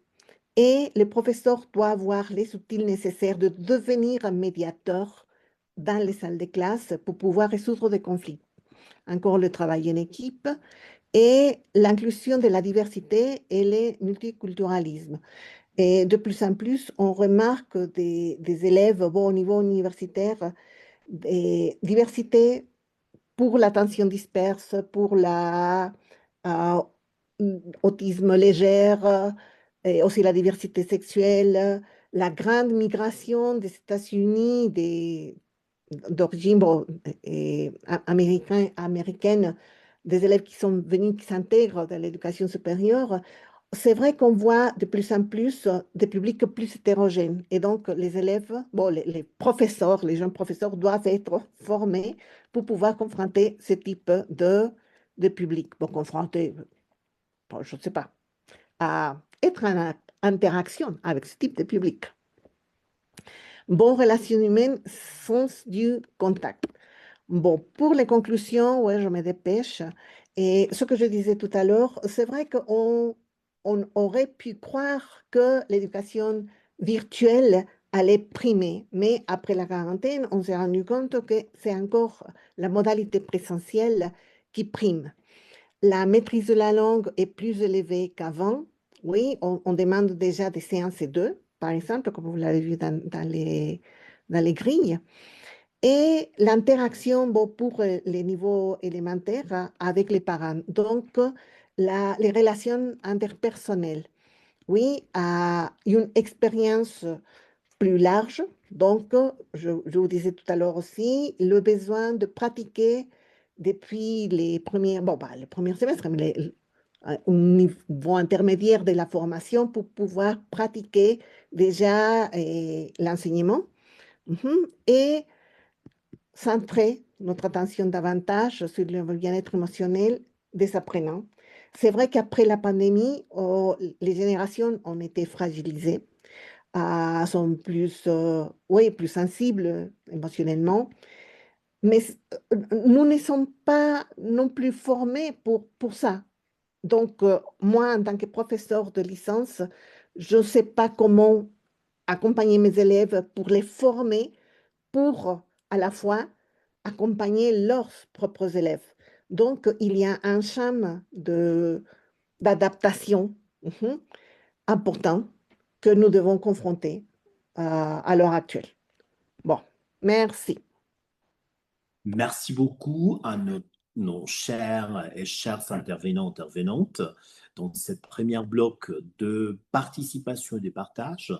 Et le professeur doit avoir les outils nécessaires de devenir un médiateur dans les salles de classe pour pouvoir résoudre des conflits. Encore le travail en équipe et l'inclusion de la diversité et le multiculturalisme. Et de plus en plus, on remarque des élèves bon, au niveau universitaire, des diversité pour l'attention disperse, pour l'autisme légère, et aussi la diversité sexuelle, la grande migration des États-Unis, d'origine américaine, des élèves qui sont venus, qui s'intègrent dans l'éducation supérieure. C'est vrai qu'on voit de plus en plus des publics plus hétérogènes. Et donc, les élèves, bon, les professeurs, les jeunes professeurs doivent être formés pour pouvoir confronter ce type de public. Bon, confronter, bon, je ne sais pas, à être en interaction avec ce type de public. Bon, relations humaines, sens du contact. Bon, pour les conclusions, ouais, je me dépêche. Et ce que je disais tout à l'heure, c'est vrai qu'on aurait pu croire que l'éducation virtuelle allait primer, mais après la quarantaine, on s'est rendu compte que c'est encore la modalité présentielle qui prime. La maîtrise de la langue est plus élevée qu'avant. Oui, on demande déjà des séances 2, par exemple, comme vous l'avez vu dans les grilles. Et l'interaction bon, pour les niveaux élémentaires avec les parents. Donc, les relations interpersonnelles. Oui, une expérience plus large. Donc, je vous disais tout à l'heure aussi, le besoin de pratiquer depuis les premiers, bon, le premier semestre, mais au niveau intermédiaire de la formation pour pouvoir pratiquer déjà l'enseignement. Et centrer notre attention davantage sur le bien-être émotionnel des apprenants. C'est vrai qu'après la pandémie, les générations ont été fragilisées, sont plus sensibles émotionnellement. Mais nous ne sommes pas non plus formés pour ça. Donc, moi, en tant que professeur de licence, je ne sais pas comment accompagner mes élèves pour les former, pour à la fois accompagner leurs propres élèves. Donc, il y a un champ d'adaptation important que nous devons confronter à l'heure actuelle. Bon, merci. Merci beaucoup à nos chers et chères intervenants, intervenantes dans cette première bloc de participation et de partage.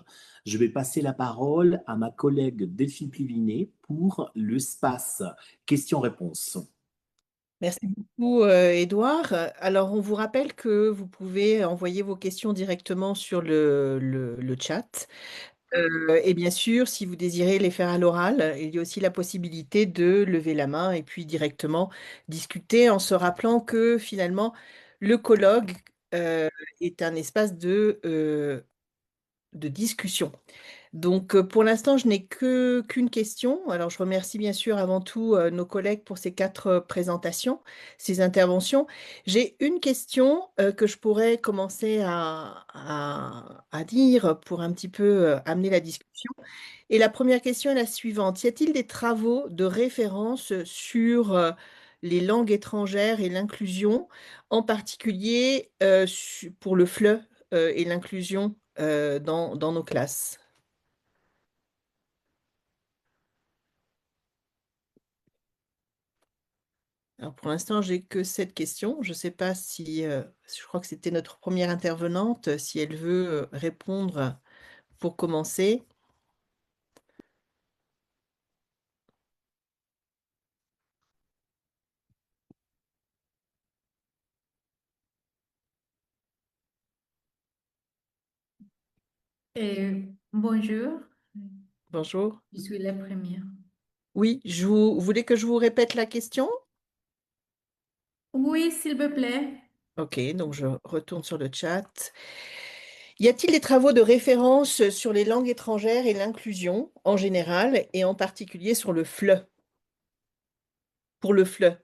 Je vais passer la parole à ma collègue Delphine Plivinet pour l'espace questions-réponses. Merci beaucoup, Édouard. Alors, on vous rappelle que vous pouvez envoyer vos questions directement sur le chat. Et bien sûr, si vous désirez les faire à l'oral, il y a aussi la possibilité de lever la main et puis directement discuter en se rappelant que finalement, le colloque est un espace de discussion. Donc, pour l'instant, je n'ai qu'une question. Alors, je remercie bien sûr avant tout nos collègues pour ces 4 présentations, ces interventions. J'ai une question que je pourrais commencer à dire pour un petit peu amener la discussion. Et la première question est la suivante. Y a-t-il des travaux de référence sur les langues étrangères et l'inclusion, en particulier pour le FLE et l'inclusion dans nos classes? Alors pour l'instant, j'ai que cette question. Je ne sais pas si, je crois que c'était notre première intervenante, si elle veut répondre pour commencer. Bonjour, Bonjour. je suis la première. Oui, vous voulez que je vous répète la question? Oui, s'il vous plaît. Ok, donc je retourne sur le chat. Y a-t-il des travaux de référence sur les langues étrangères et l'inclusion en général et en particulier sur le FLE? Pour le FLE.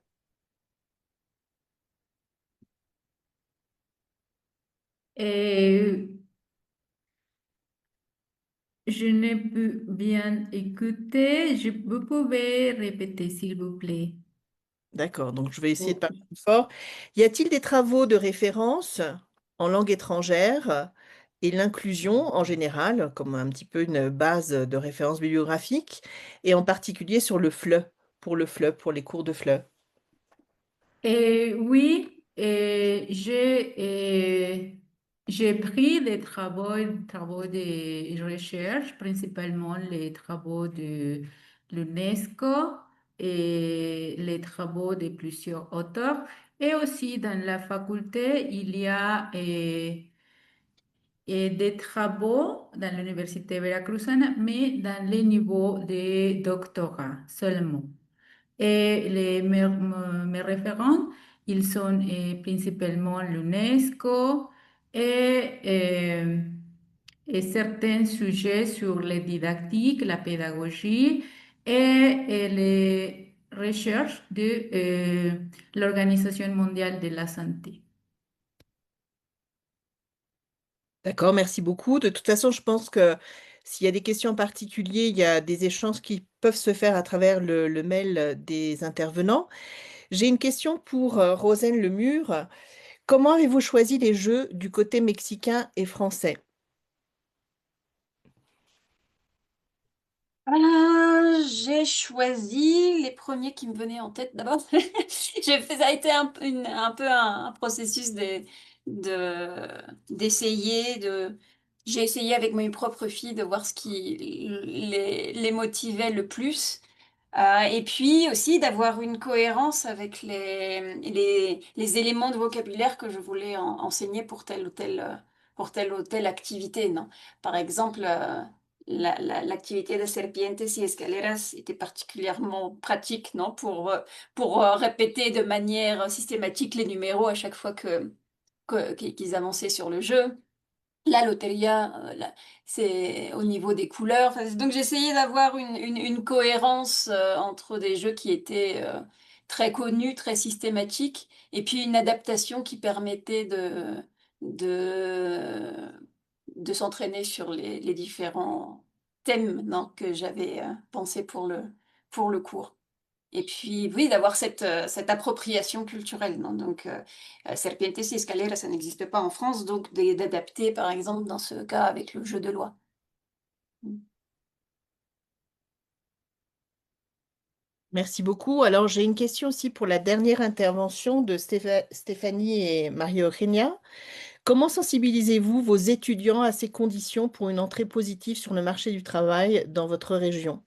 Et je n'ai pu bien écouter. Vous pouvez répéter, s'il vous plaît. D'accord, donc je vais essayer de parler plus fort. Y a-t-il des travaux de référence en langue étrangère et l'inclusion en général, comme un petit peu une base de référence bibliographique, et en particulier sur le FLE, pour les cours de FLE? Oui, j'ai pris des travaux de recherche, principalement les travaux de l'UNESCO et les travaux de plusieurs auteurs. Et aussi dans la faculté, il y a des travaux dans l'université veracruzana, mais dans les niveaux de doctorat seulement. Et mes référents, ils sont principalement l'UNESCO et, euh, et certains sujets sur les didactiques, la pédagogie et les recherches de l'Organisation mondiale de la santé. D'accord, merci beaucoup. De toute façon, je pense que s'il y a des questions en particulier, il y a des échanges qui peuvent se faire à travers le mail des intervenants. J'ai une question pour Rosane Lemur. Comment avez-vous choisi les jeux du côté mexicain et français? J'ai choisi les premiers qui me venaient en tête d'abord. Ça a été un peu un processus d'essayer j'ai essayé avec mes propres filles de voir ce qui les motivait le plus. Et puis aussi d'avoir une cohérence avec les éléments de vocabulaire que je voulais enseigner pour telle ou telle activité, non? Par exemple, l'activité de serpientes y escaleras était particulièrement pratique, non? Pour répéter de manière systématique les numéros à chaque fois qu'ils avançaient sur le jeu. La loteria, c'est au niveau des couleurs. Enfin, donc j'essayais d'avoir une cohérence entre des jeux qui étaient très connus, très systématiques, et puis une adaptation qui permettait de, de s'entraîner sur les différents thèmes, non, que j'avais pensé pour le cours. Et puis, oui, d'avoir cette appropriation culturelle, non? Donc, Serpientes y Escaleras, ça n'existe pas en France, donc d'adapter, par exemple, dans ce cas, avec le jeu de loi. Merci beaucoup. Alors, j'ai une question aussi pour la dernière intervention de Stéphanie et Mario-Eugenia. Comment sensibilisez-vous vos étudiants à ces conditions pour une entrée positive sur le marché du travail dans votre région?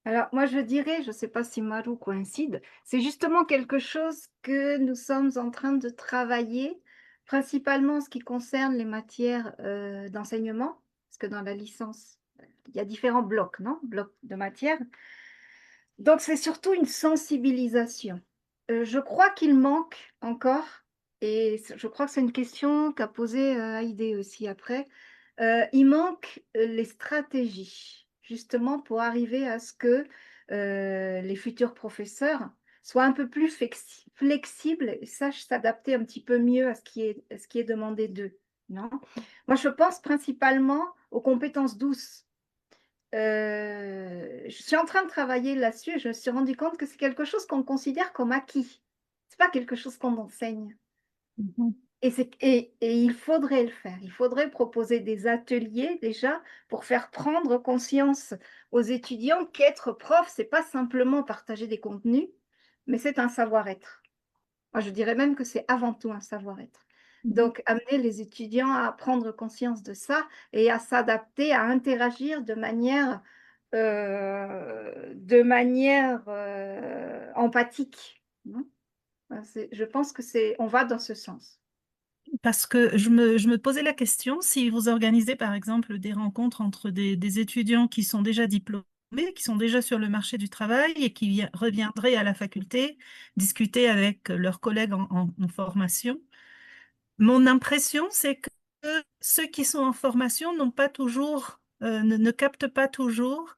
Alors, moi, je dirais, je ne sais pas si Marou coïncide, c'est justement quelque chose que nous sommes en train de travailler, principalement en ce qui concerne les matières d'enseignement, parce que dans la licence, il y a différents blocs, non? Blocs de matières. Donc, c'est surtout une sensibilisation. Je crois qu'il manque encore, et je crois que c'est une question qu'a posée Haïdé aussi après, il manque les stratégies, justement pour arriver à ce que les futurs professeurs soient un peu plus flexibles et sachent s'adapter un petit peu mieux à ce qui est demandé d'eux. Non? Moi, je pense principalement aux compétences douces. Je suis en train de travailler là-dessus et je me suis rendu compte que c'est quelque chose qu'on considère comme acquis. C'est pas quelque chose qu'on enseigne. Et il faudrait le faire. Il faudrait proposer des ateliers déjà pour faire prendre conscience aux étudiants qu'être prof, c'est pas simplement partager des contenus, mais c'est un savoir-être. Moi, je dirais même que c'est avant tout un savoir-être. Donc, amener les étudiants à prendre conscience de ça et à s'adapter, à interagir de manière empathique. Non. Je pense que on va dans ce sens. Parce que je me posais la question, si vous organisez par exemple des rencontres entre des étudiants qui sont déjà diplômés, qui sont déjà sur le marché du travail et qui reviendraient à la faculté discuter avec leurs collègues en formation, mon impression c'est que ceux qui sont en formation n'ont pas toujours, ne captent pas toujours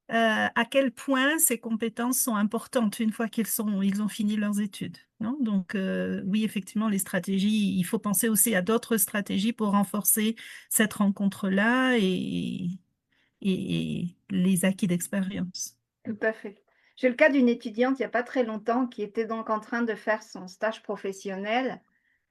à quel point ces compétences sont importantes une fois ils ont fini leurs études, non? Donc, oui, effectivement, les stratégies, il faut penser aussi à d'autres stratégies pour renforcer cette rencontre-là et les acquis d'expérience. Tout à fait. J'ai le cas d'une étudiante il n'y a pas très longtemps qui était donc en train de faire son stage professionnel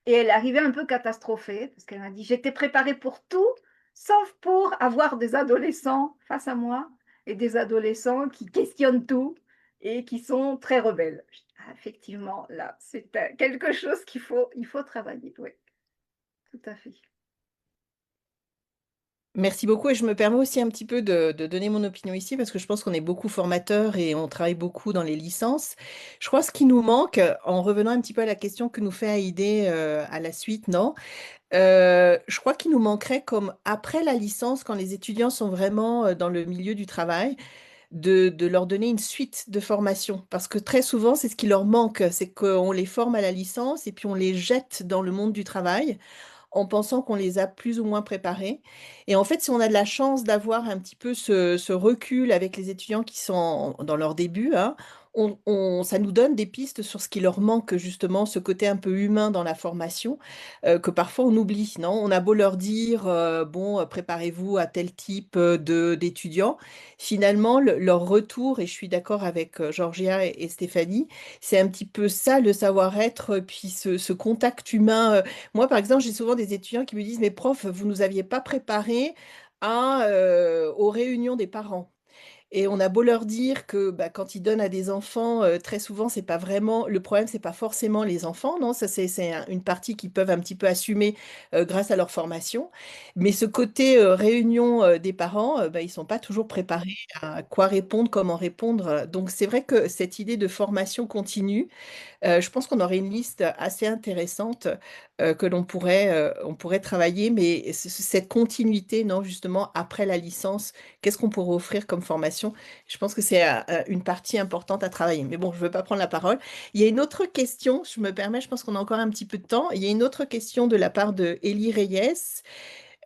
et elle arrivait un peu catastrophée parce qu'elle m'a dit j'étais préparée pour tout sauf pour avoir des adolescents face à moi et des adolescents qui questionnent tout et qui sont très rebelles. Je dis, ah, effectivement, là, c'est quelque chose il faut travailler. Oui, tout à fait. Merci beaucoup et je me permets aussi un petit peu de donner mon opinion ici parce que je pense qu'on est beaucoup formateurs et on travaille beaucoup dans les licences. Je crois que ce qui nous manque, en revenant un petit peu à la question que nous fait Haïdé à la suite, non? Je crois qu'il nous manquerait comme après la licence, quand les étudiants sont vraiment dans le milieu du travail, de leur donner une suite de formation. Parce que très souvent, c'est ce qui leur manque, c'est qu'on les forme à la licence et puis on les jette dans le monde du travail en pensant qu'on les a plus ou moins préparés. Et en fait, si on a de la chance d'avoir un petit peu ce recul avec les étudiants qui sont dans leur début, hein, ça nous donne des pistes sur ce qui leur manque, justement, ce côté un peu humain dans la formation, que parfois on oublie, non? On a beau leur dire, bon, préparez-vous à tel type d'étudiants. Finalement, leur retour, et je suis d'accord avec Georgia et Stéphanie, c'est un petit peu ça, le savoir-être, puis ce contact humain. Moi, par exemple, j'ai souvent des étudiants qui me disent, mais prof, vous nous aviez pas préparé aux réunions des parents. Et on a beau leur dire que bah, quand ils donnent à des enfants, très souvent, c'est pas vraiment le problème, c'est pas forcément les enfants, non, ça c'est une partie qu'ils peuvent un petit peu assumer grâce à leur formation. Mais ce côté réunion des parents, bah, ils sont pas toujours préparés à quoi répondre, comment répondre. Donc c'est vrai que cette idée de formation continue, je pense qu'on aurait une liste assez intéressante que on pourrait travailler, mais cette continuité, non, justement, après la licence, qu'est-ce qu'on pourrait offrir comme formation intervention. Je pense que c'est une partie importante à travailler. Mais bon, je ne veux pas prendre la parole. Il y a une autre question, je me permets, je pense qu'on a encore un petit peu de temps. Il y a une autre question de la part de Elie Reyes.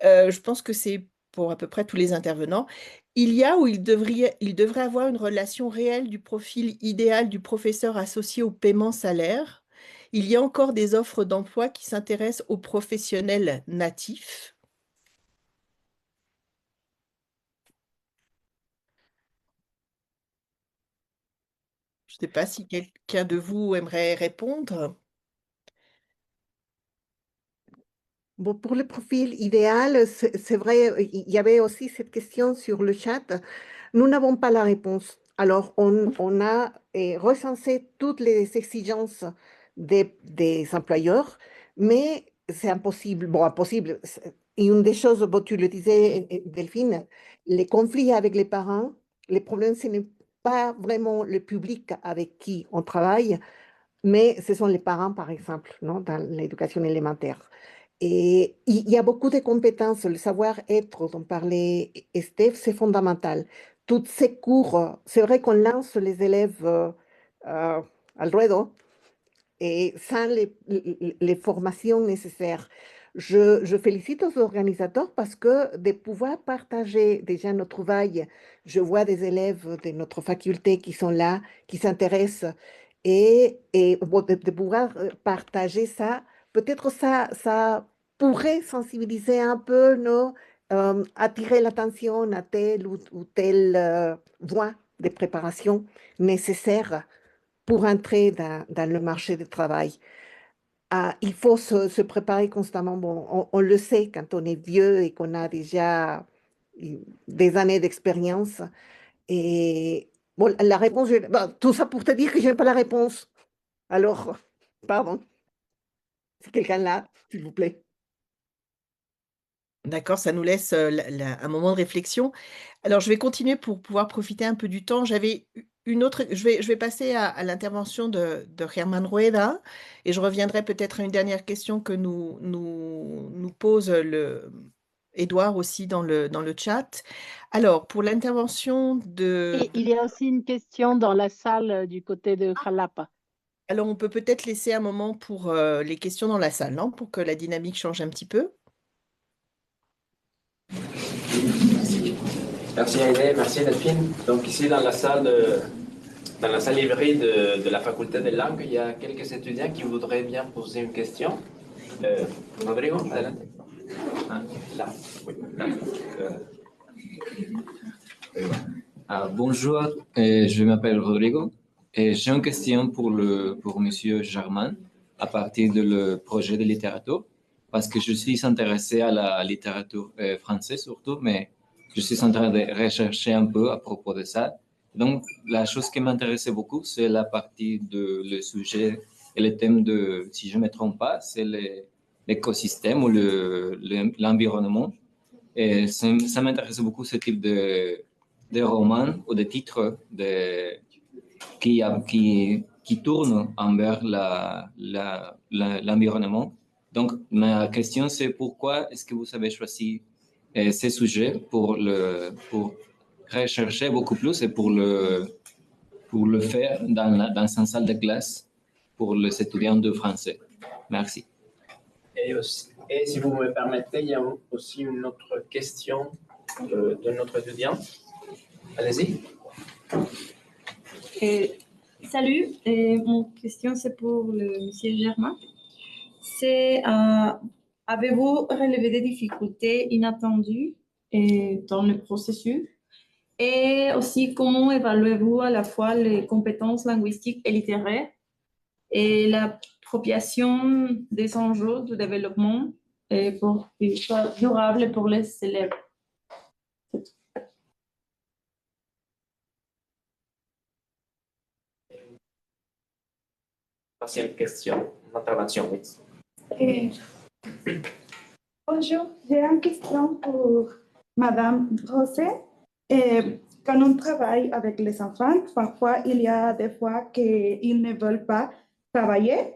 Je pense que c'est pour à peu près tous les intervenants. Il y a ou il devrait avoir une relation réelle du profil idéal du professeur associé au paiement salaire. Il y a encore des offres d'emploi qui s'intéressent aux professionnels natifs. Je ne sais pas si quelqu'un de vous aimerait répondre. Bon, pour le profil idéal, c'est vrai, il y avait aussi cette question sur le chat. Nous n'avons pas la réponse. Alors, on a recensé toutes les exigences des employeurs, mais c'est impossible. Bon, impossible. Et une des choses, bon, tu le disais, Delphine, les conflits avec les parents, les problèmes, ce n'est pas vraiment le public avec qui on travaille, mais ce sont les parents, par exemple, non, dans l'éducation élémentaire. Et il y a beaucoup de compétences, le savoir-être dont parlait Steph, c'est fondamental. Toutes ces cours, c'est vrai qu'on lance les élèves al ruedo et sans les formations nécessaires. Je félicite aux organisateurs parce que de pouvoir partager déjà nos trouvailles, je vois des élèves de notre faculté qui sont là, qui s'intéressent, et bon, de pouvoir partager ça, peut-être ça pourrait sensibiliser un peu, non, attirer l'attention à telle ou telle voie de préparation nécessaire pour entrer dans le marché du travail. Il faut se préparer constamment. Bon, on le sait quand on est vieux et qu'on a déjà des années d'expérience. Et bon, la réponse, tout ça pour te dire que je n'ai pas la réponse. Alors, pardon. Si quelqu'un l'a, s'il vous plaît. D'accord, ça nous laisse un moment de réflexion. Alors, je vais continuer pour pouvoir profiter un peu du temps. J'avais une autre, je vais passer à l'intervention de Germán Rueda et je reviendrai peut-être à une dernière question que nous pose Édouard aussi dans le chat. Alors, pour l'intervention de... Et il y a aussi une question dans la salle du côté de Jalapa. Alors, on peut peut-être laisser un moment pour les questions dans la salle, non? Pour que la dynamique change un petit peu. Merci Aïdé, merci Delphine. Donc ici dans la salle librairie de la faculté des langues, il y a quelques étudiants qui voudraient bien poser une question. Rodrigo, adelante. Là, oui, là. Bonjour, je m'appelle Rodrigo et j'ai une question pour Monsieur Germain à partir du projet de littérature parce que je suis intéressé à la littérature française surtout, mais je suis en train de rechercher un peu à propos de ça. Donc, la chose qui m'intéressait beaucoup, c'est la partie de le sujet et le thème de, si je ne me trompe pas, c'est l'écosystème ou l'environnement. Et ça m'intéresse beaucoup ce type de romans ou de titres qui tournent envers l'environnement. Donc, ma question, c'est pourquoi est-ce que vous avez choisi ces sujets pour rechercher beaucoup plus et pour le faire dans une salle de classe pour les étudiants de français. Merci. Et si vous me permettez, il y a aussi une autre question de notre étudiant. Allez-y. Salut, mon question c'est pour le monsieur Germain. C'est avez-vous relevé des difficultés inattendues dans le processus? Et aussi, comment évaluez-vous à la fois les compétences linguistiques et littéraires et l'appropriation des enjeux de développement pour qu'ils soient durables pour les élèves? Troisième question, intervention, oui. Bonjour, j'ai une question pour Madame Rosé. Quand on travaille avec les enfants, parfois il y a des fois qu'ils ne veulent pas travailler.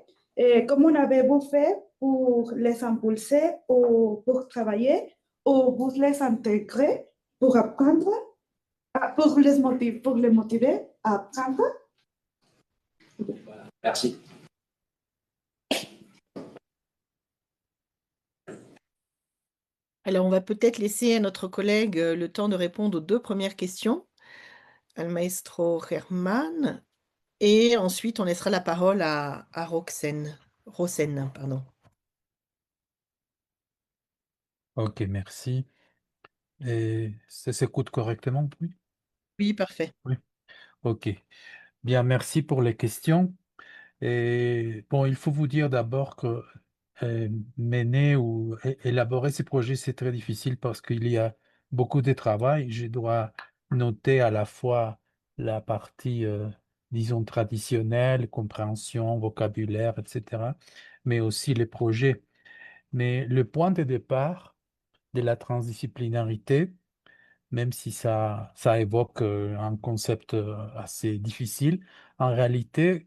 Comment avez-vous fait pour les impulser ou pour travailler ou vous les intégrer pour apprendre? pour les motiver à apprendre. Voilà. Merci. Alors, on va peut-être laisser à notre collègue le temps de répondre aux 2 premières questions, al maestro Germán, et ensuite on laissera la parole à Roxane, pardon. Ok, merci. Et ça s'écoute correctement, oui? Oui, parfait. Oui. Ok. Bien, merci pour les questions. Et bon, il faut vous dire d'abord que mener ou élaborer ces projets, c'est très difficile parce qu'il y a beaucoup de travail. Je dois noter à la fois la partie, disons, traditionnelle, compréhension, vocabulaire, etc., mais aussi les projets. Mais le point de départ de la transdisciplinarité, même si ça évoque un concept assez difficile, en réalité,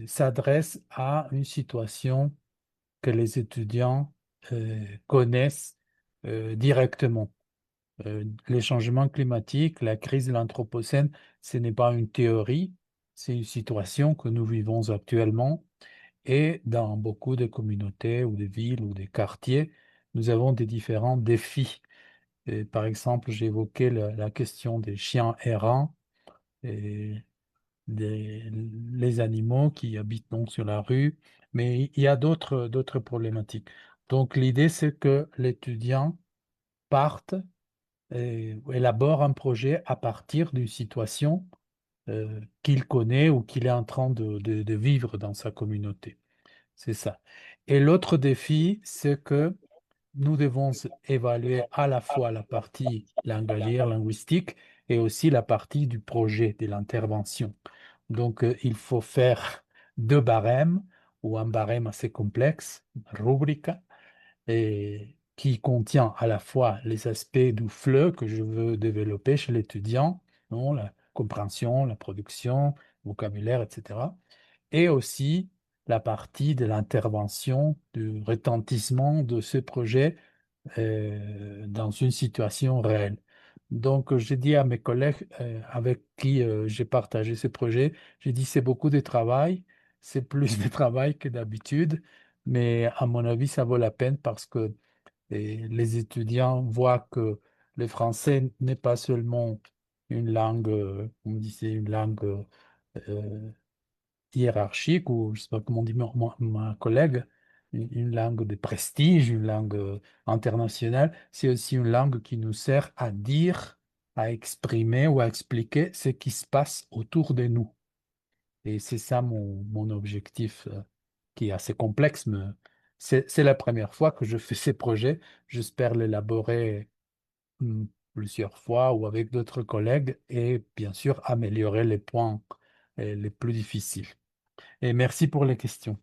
s'adresse à une situation que les étudiants connaissent directement. Les changements climatiques, la crise de l'Anthropocène, ce n'est pas une théorie, c'est une situation que nous vivons actuellement. Et dans beaucoup de communautés ou de villes ou des quartiers, nous avons des différents défis. Et par exemple, j'ai évoqué la question des chiens errants et les animaux qui habitent donc sur la rue, mais il y a d'autres problématiques. Donc l'idée, c'est que l'étudiant parte et élabore un projet à partir d'une situation qu'il connaît ou qu'il est en train de vivre dans sa communauté. C'est ça. Et l'autre défi, c'est que nous devons évaluer à la fois la partie langagière, linguistique, et aussi la partie du projet, de l'intervention. Donc, il faut faire 2 barèmes ou un barème assez complexe, rubrica, et qui contient à la fois les aspects du FLE que je veux développer chez l'étudiant, non, la compréhension, la production, vocabulaire, etc., et aussi la partie de l'intervention, du retentissement de ce projet dans une situation réelle. Donc, j'ai dit à mes collègues avec qui j'ai partagé ce projet, j'ai dit c'est beaucoup de travail, c'est plus de travail que d'habitude, mais à mon avis, ça vaut la peine parce que les étudiants voient que le français n'est pas seulement une langue, on disait une langue hiérarchique, ou je sais pas comment on dit ma collègue, une langue de prestige, une langue internationale, c'est aussi une langue qui nous sert à dire, à exprimer ou à expliquer ce qui se passe autour de nous. Et c'est ça mon objectif, qui est assez complexe, mais c'est la première fois que je fais ces projets. J'espère l'élaborer hmm, plusieurs fois ou avec d'autres collègues et bien sûr améliorer les points les plus difficiles. Et merci pour les questions.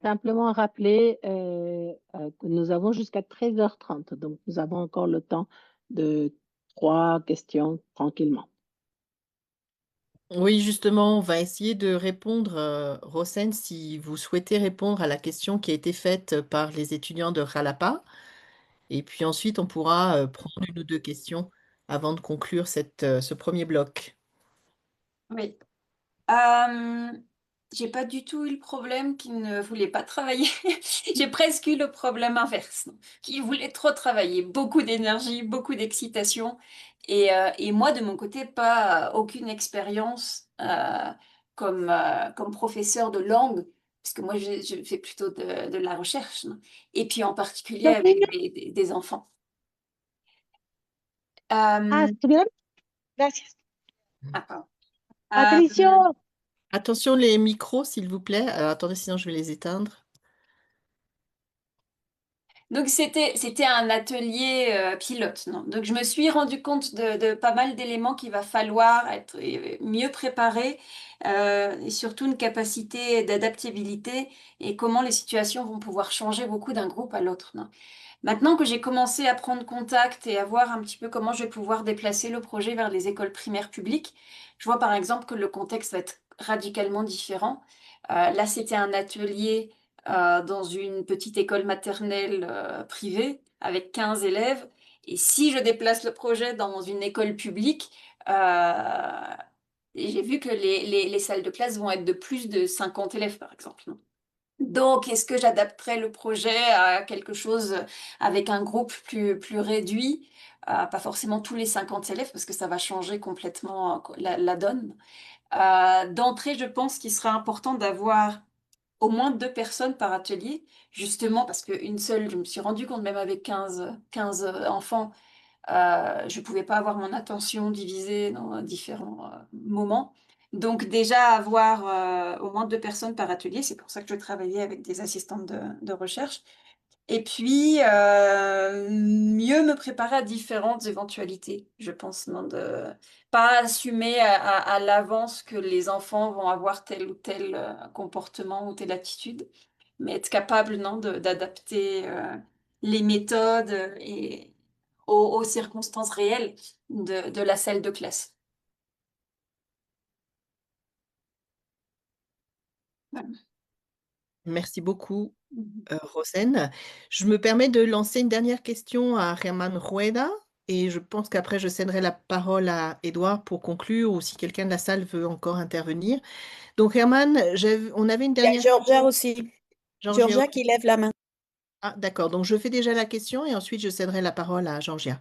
Simplement rappeler que nous avons jusqu'à 13h30, donc nous avons encore le temps de 3 questions tranquillement. Oui, justement, on va essayer de répondre, Rosen, si vous souhaitez répondre à la question qui a été faite par les étudiants de Jalapa. Et puis ensuite, on pourra prendre 1 ou 2 questions avant de conclure ce premier bloc. Oui. J'ai pas du tout eu le problème qu'il ne voulait pas travailler. J'ai presque eu le problème inverse, qu'il voulait trop travailler, beaucoup d'énergie, beaucoup d'excitation. Et moi, de mon côté, aucune expérience comme professeur de langue, parce que moi, je fais plutôt de la recherche, non. Et puis en particulier avec des enfants. Estoy bien. Gracias. Pardon. Patricio, Attention les micros, s'il vous plaît. Attendez, sinon je vais les éteindre. Donc c'était un atelier pilote, non? Donc je me suis rendu compte de pas mal d'éléments qu'il va falloir être mieux préparé et surtout une capacité d'adaptabilité et comment les situations vont pouvoir changer beaucoup d'un groupe à l'autre, non? Maintenant que j'ai commencé à prendre contact et à voir un petit peu comment je vais pouvoir déplacer le projet vers les écoles primaires publiques, je vois par exemple que le contexte va être radicalement différent. Là, c'était un atelier dans une petite école maternelle privée avec 15 élèves. Et si je déplace le projet dans une école publique, j'ai vu que les salles de classe vont être de plus de 50 élèves, par exemple. Donc, est-ce que j'adapterais le projet à quelque chose avec un groupe plus réduit, pas forcément tous les 50 élèves, parce que ça va changer complètement la donne. D'entrée, je pense qu'il sera important d'avoir au moins 2 personnes par atelier, justement parce qu'une seule, je me suis rendu compte, même avec 15 enfants, je ne pouvais pas avoir mon attention divisée dans différents moments. Donc déjà avoir au moins 2 personnes par atelier, c'est pour ça que je travaillais avec des assistantes de recherche. Et puis, mieux me préparer à différentes éventualités, je pense, non, pas assumer à l'avance que les enfants vont avoir tel ou tel comportement ou telle attitude, mais être capable, non, d'adapter les méthodes et aux circonstances réelles de la salle de classe. Voilà. Merci beaucoup, Rosane. Je me permets de lancer une dernière question à Germán Rueda et je pense qu'après, je céderai la parole à Édouard pour conclure ou si quelqu'un de la salle veut encore intervenir. Donc, Germán, on avait une Il y a dernière Georgia aussi. Georgia qui lève la main. Ah, d'accord. Donc, je fais déjà la question et ensuite, je céderai la parole à Georgia.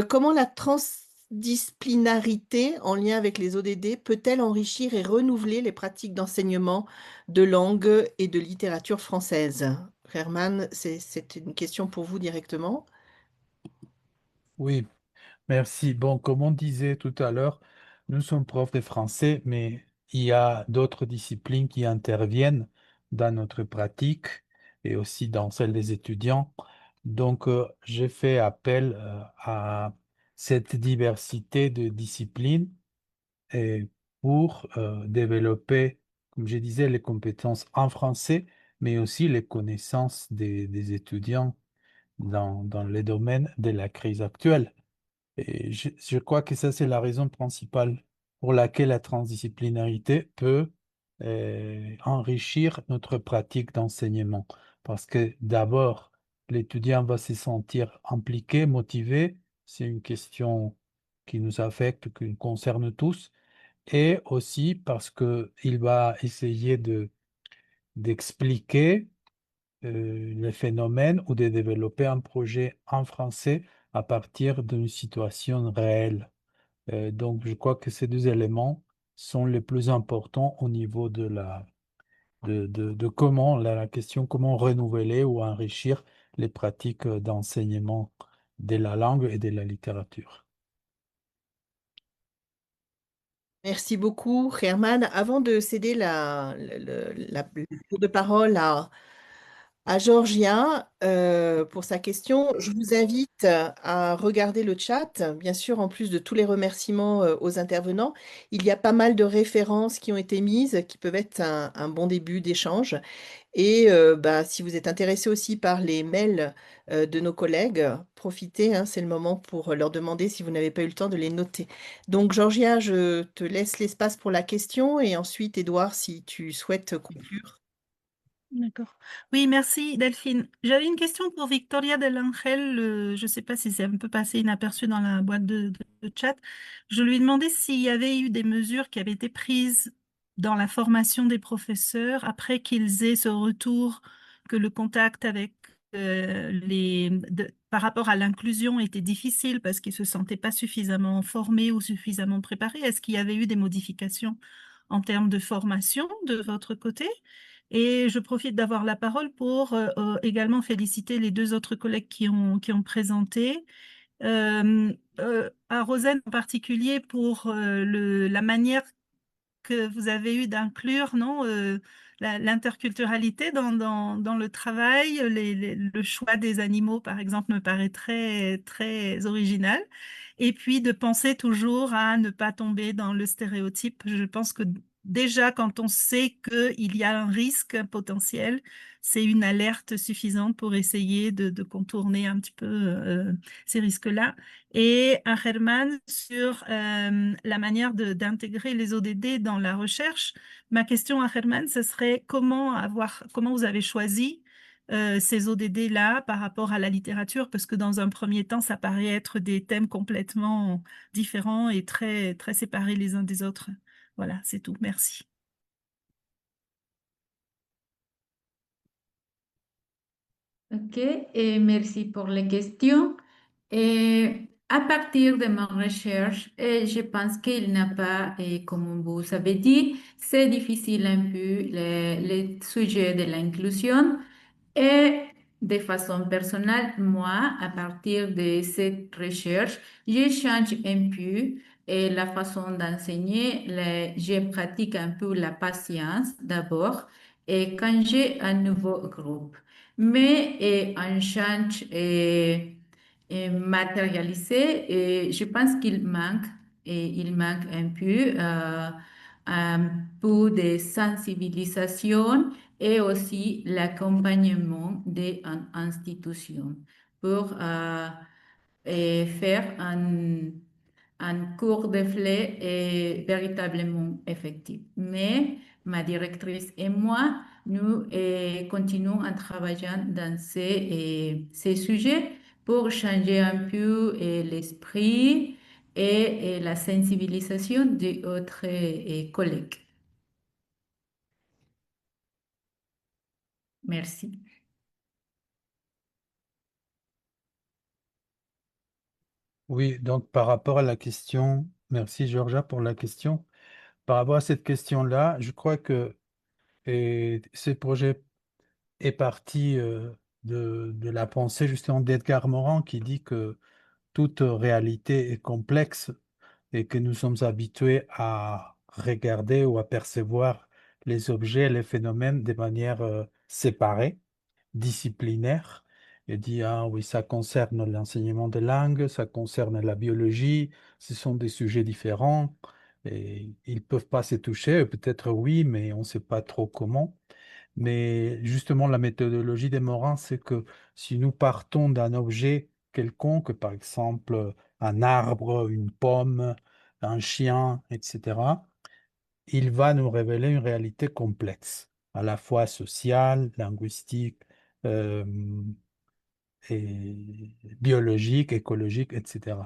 Comment la transdisciplinarité en lien avec les ODD peut-elle enrichir et renouveler les pratiques d'enseignement de langue et de littérature française? Germán, c'est une question pour vous directement. Oui, merci. Bon, comme on disait tout à l'heure, nous sommes profs de français, mais il y a d'autres disciplines qui interviennent dans notre pratique et aussi dans celle des étudiants. Donc, j'ai fait appel à cette diversité de disciplines et pour développer, comme je disais, les compétences en français, mais aussi les connaissances des étudiants dans les domaines de la crise actuelle. Et je crois que ça, c'est la raison principale pour laquelle la transdisciplinarité peut enrichir notre pratique d'enseignement. Parce que d'abord, l'étudiant va se sentir impliqué, motivé. C'est une question qui nous affecte, qui nous concerne tous. Et aussi parce qu'il va essayer d'expliquer les phénomènes ou de développer un projet en français à partir d'une situation réelle. Donc, je crois que ces 2 éléments sont les plus importants au niveau de comment, la question comment renouveler ou enrichir les pratiques d'enseignement de la langue et de la littérature. Merci beaucoup, Germán. Avant de céder le tour de parole à Georgia, pour sa question, je vous invite à regarder le chat. Bien sûr, en plus de tous les remerciements aux intervenants, il y a pas mal de références qui ont été mises, qui peuvent être un bon début d'échange. Et si vous êtes intéressé aussi par les mails de nos collègues, profitez, hein, c'est le moment pour leur demander si vous n'avez pas eu le temps de les noter. Donc, Georgia, je te laisse l'espace pour la question et ensuite, Édouard, si tu souhaites conclure. D'accord. Oui, merci Delphine. J'avais une question pour Victoria Del Ángel. Je ne sais pas si c'est un peu passé inaperçu dans la boîte de chat. Je lui ai demandé s'il y avait eu des mesures qui avaient été prises dans la formation des professeurs après qu'ils aient ce retour que le contact avec par rapport à l'inclusion était difficile parce qu'ils ne se sentaient pas suffisamment formés ou suffisamment préparés. Est-ce qu'il y avait eu des modifications en termes de formation de votre côté? Et je profite d'avoir la parole pour également féliciter les 2 autres collègues qui ont présenté. À Rosane en particulier pour la manière que vous avez eu d'inclure l'interculturalité dans le travail. Le choix des animaux, par exemple, me paraît très, très original. Et puis de penser toujours à ne pas tomber dans le stéréotype. Je pense que déjà, quand on sait qu'il y a un risque potentiel, c'est une alerte suffisante pour essayer de contourner un petit peu ces risques-là. Et à Germán sur la manière d'intégrer les ODD dans la recherche. Ma question à Germán, ce serait comment vous avez choisi ces ODD-là par rapport à la littérature, parce que dans un premier temps, ça paraît être des thèmes complètement différents et très, très séparés les uns des autres. Voilà, c'est tout. Merci. Ok, et merci pour les questions. Et à partir de ma recherche, je pense qu'il n'a pas, et comme vous avez dit, c'est difficile un peu le sujet de l'inclusion. Et de façon personnelle, moi, à partir de cette recherche, je change un peu la façon d'enseigner. Je pratique un peu la patience d'abord et quand j'ai un nouveau groupe. Mais on change et matérialisé et je pense il manque un peu de sensibilisation et aussi l'accompagnement des institutions pour faire un cours de flé véritablement effectif. Mais ma directrice et moi, nous continuons à travailler dans ces sujets pour changer un peu l'esprit et la sensibilisation des autres collègues. Merci. Oui, donc par rapport à la question, merci Georgia pour la question. Par rapport à cette question-là, je crois que ce projet est parti de la pensée justement d'Edgar Morin qui dit que toute réalité est complexe et que nous sommes habitués à regarder ou à percevoir les objets, les phénomènes de manière séparée, disciplinaire. Et dit, ah oui, ça concerne l'enseignement des langues, ça concerne la biologie, ce sont des sujets différents et ils ne peuvent pas se toucher, peut-être oui, mais on ne sait pas trop comment. Mais justement, la méthodologie des Morins, c'est que si nous partons d'un objet quelconque, par exemple un arbre, une pomme, un chien, etc., il va nous révéler une réalité complexe, à la fois sociale, linguistique, euh, et biologique, écologique, etc.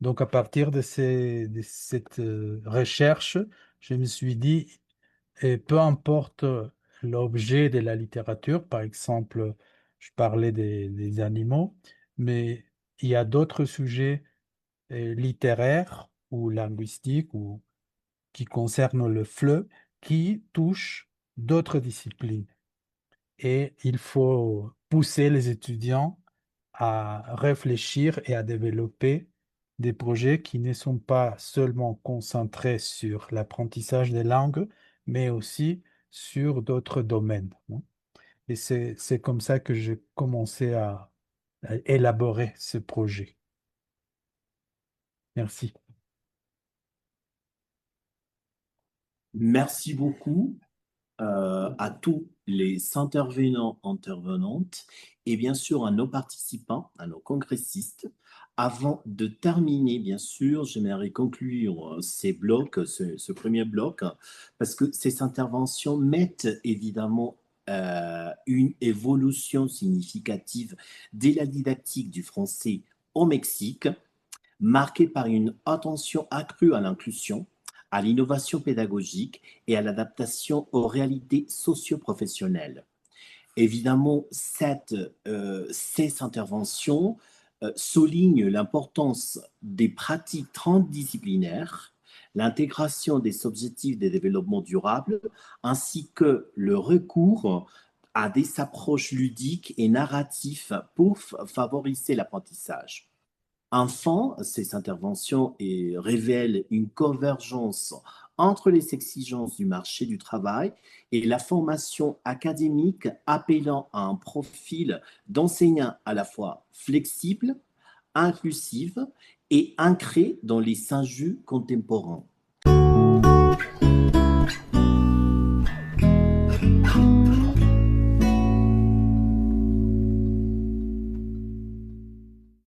Donc, à partir de cette recherche, je me suis dit, et peu importe l'objet de la littérature, par exemple, je parlais des animaux, mais il y a d'autres sujets littéraires ou linguistiques ou qui concernent le FLE qui touchent d'autres disciplines. Et il faut pousser les étudiants à réfléchir et à développer des projets qui ne sont pas seulement concentrés sur l'apprentissage des langues, mais aussi sur d'autres domaines, hein. Et c'est comme ça que j'ai commencé à élaborer ce projet. Merci. Merci beaucoup à tous les intervenantes et bien sûr à nos participants, à nos congressistes. Avant de terminer, bien sûr, j'aimerais conclure ces blocs, ce premier bloc, parce que ces interventions mettent évidemment une évolution significative de la didactique du français au Mexique, marquée par une attention accrue à l'inclusion, à l'innovation pédagogique et à l'adaptation aux réalités socio-professionnelles. Évidemment, ces interventions soulignent l'importance des pratiques transdisciplinaires, l'intégration des objectifs de développement durable, ainsi que le recours à des approches ludiques et narratives pour favoriser l'apprentissage. Enfin, ces interventions révèlent une convergence entre les exigences du marché du travail et la formation académique appelant à un profil d'enseignant à la fois flexible, inclusif et ancré dans les enjeux contemporains.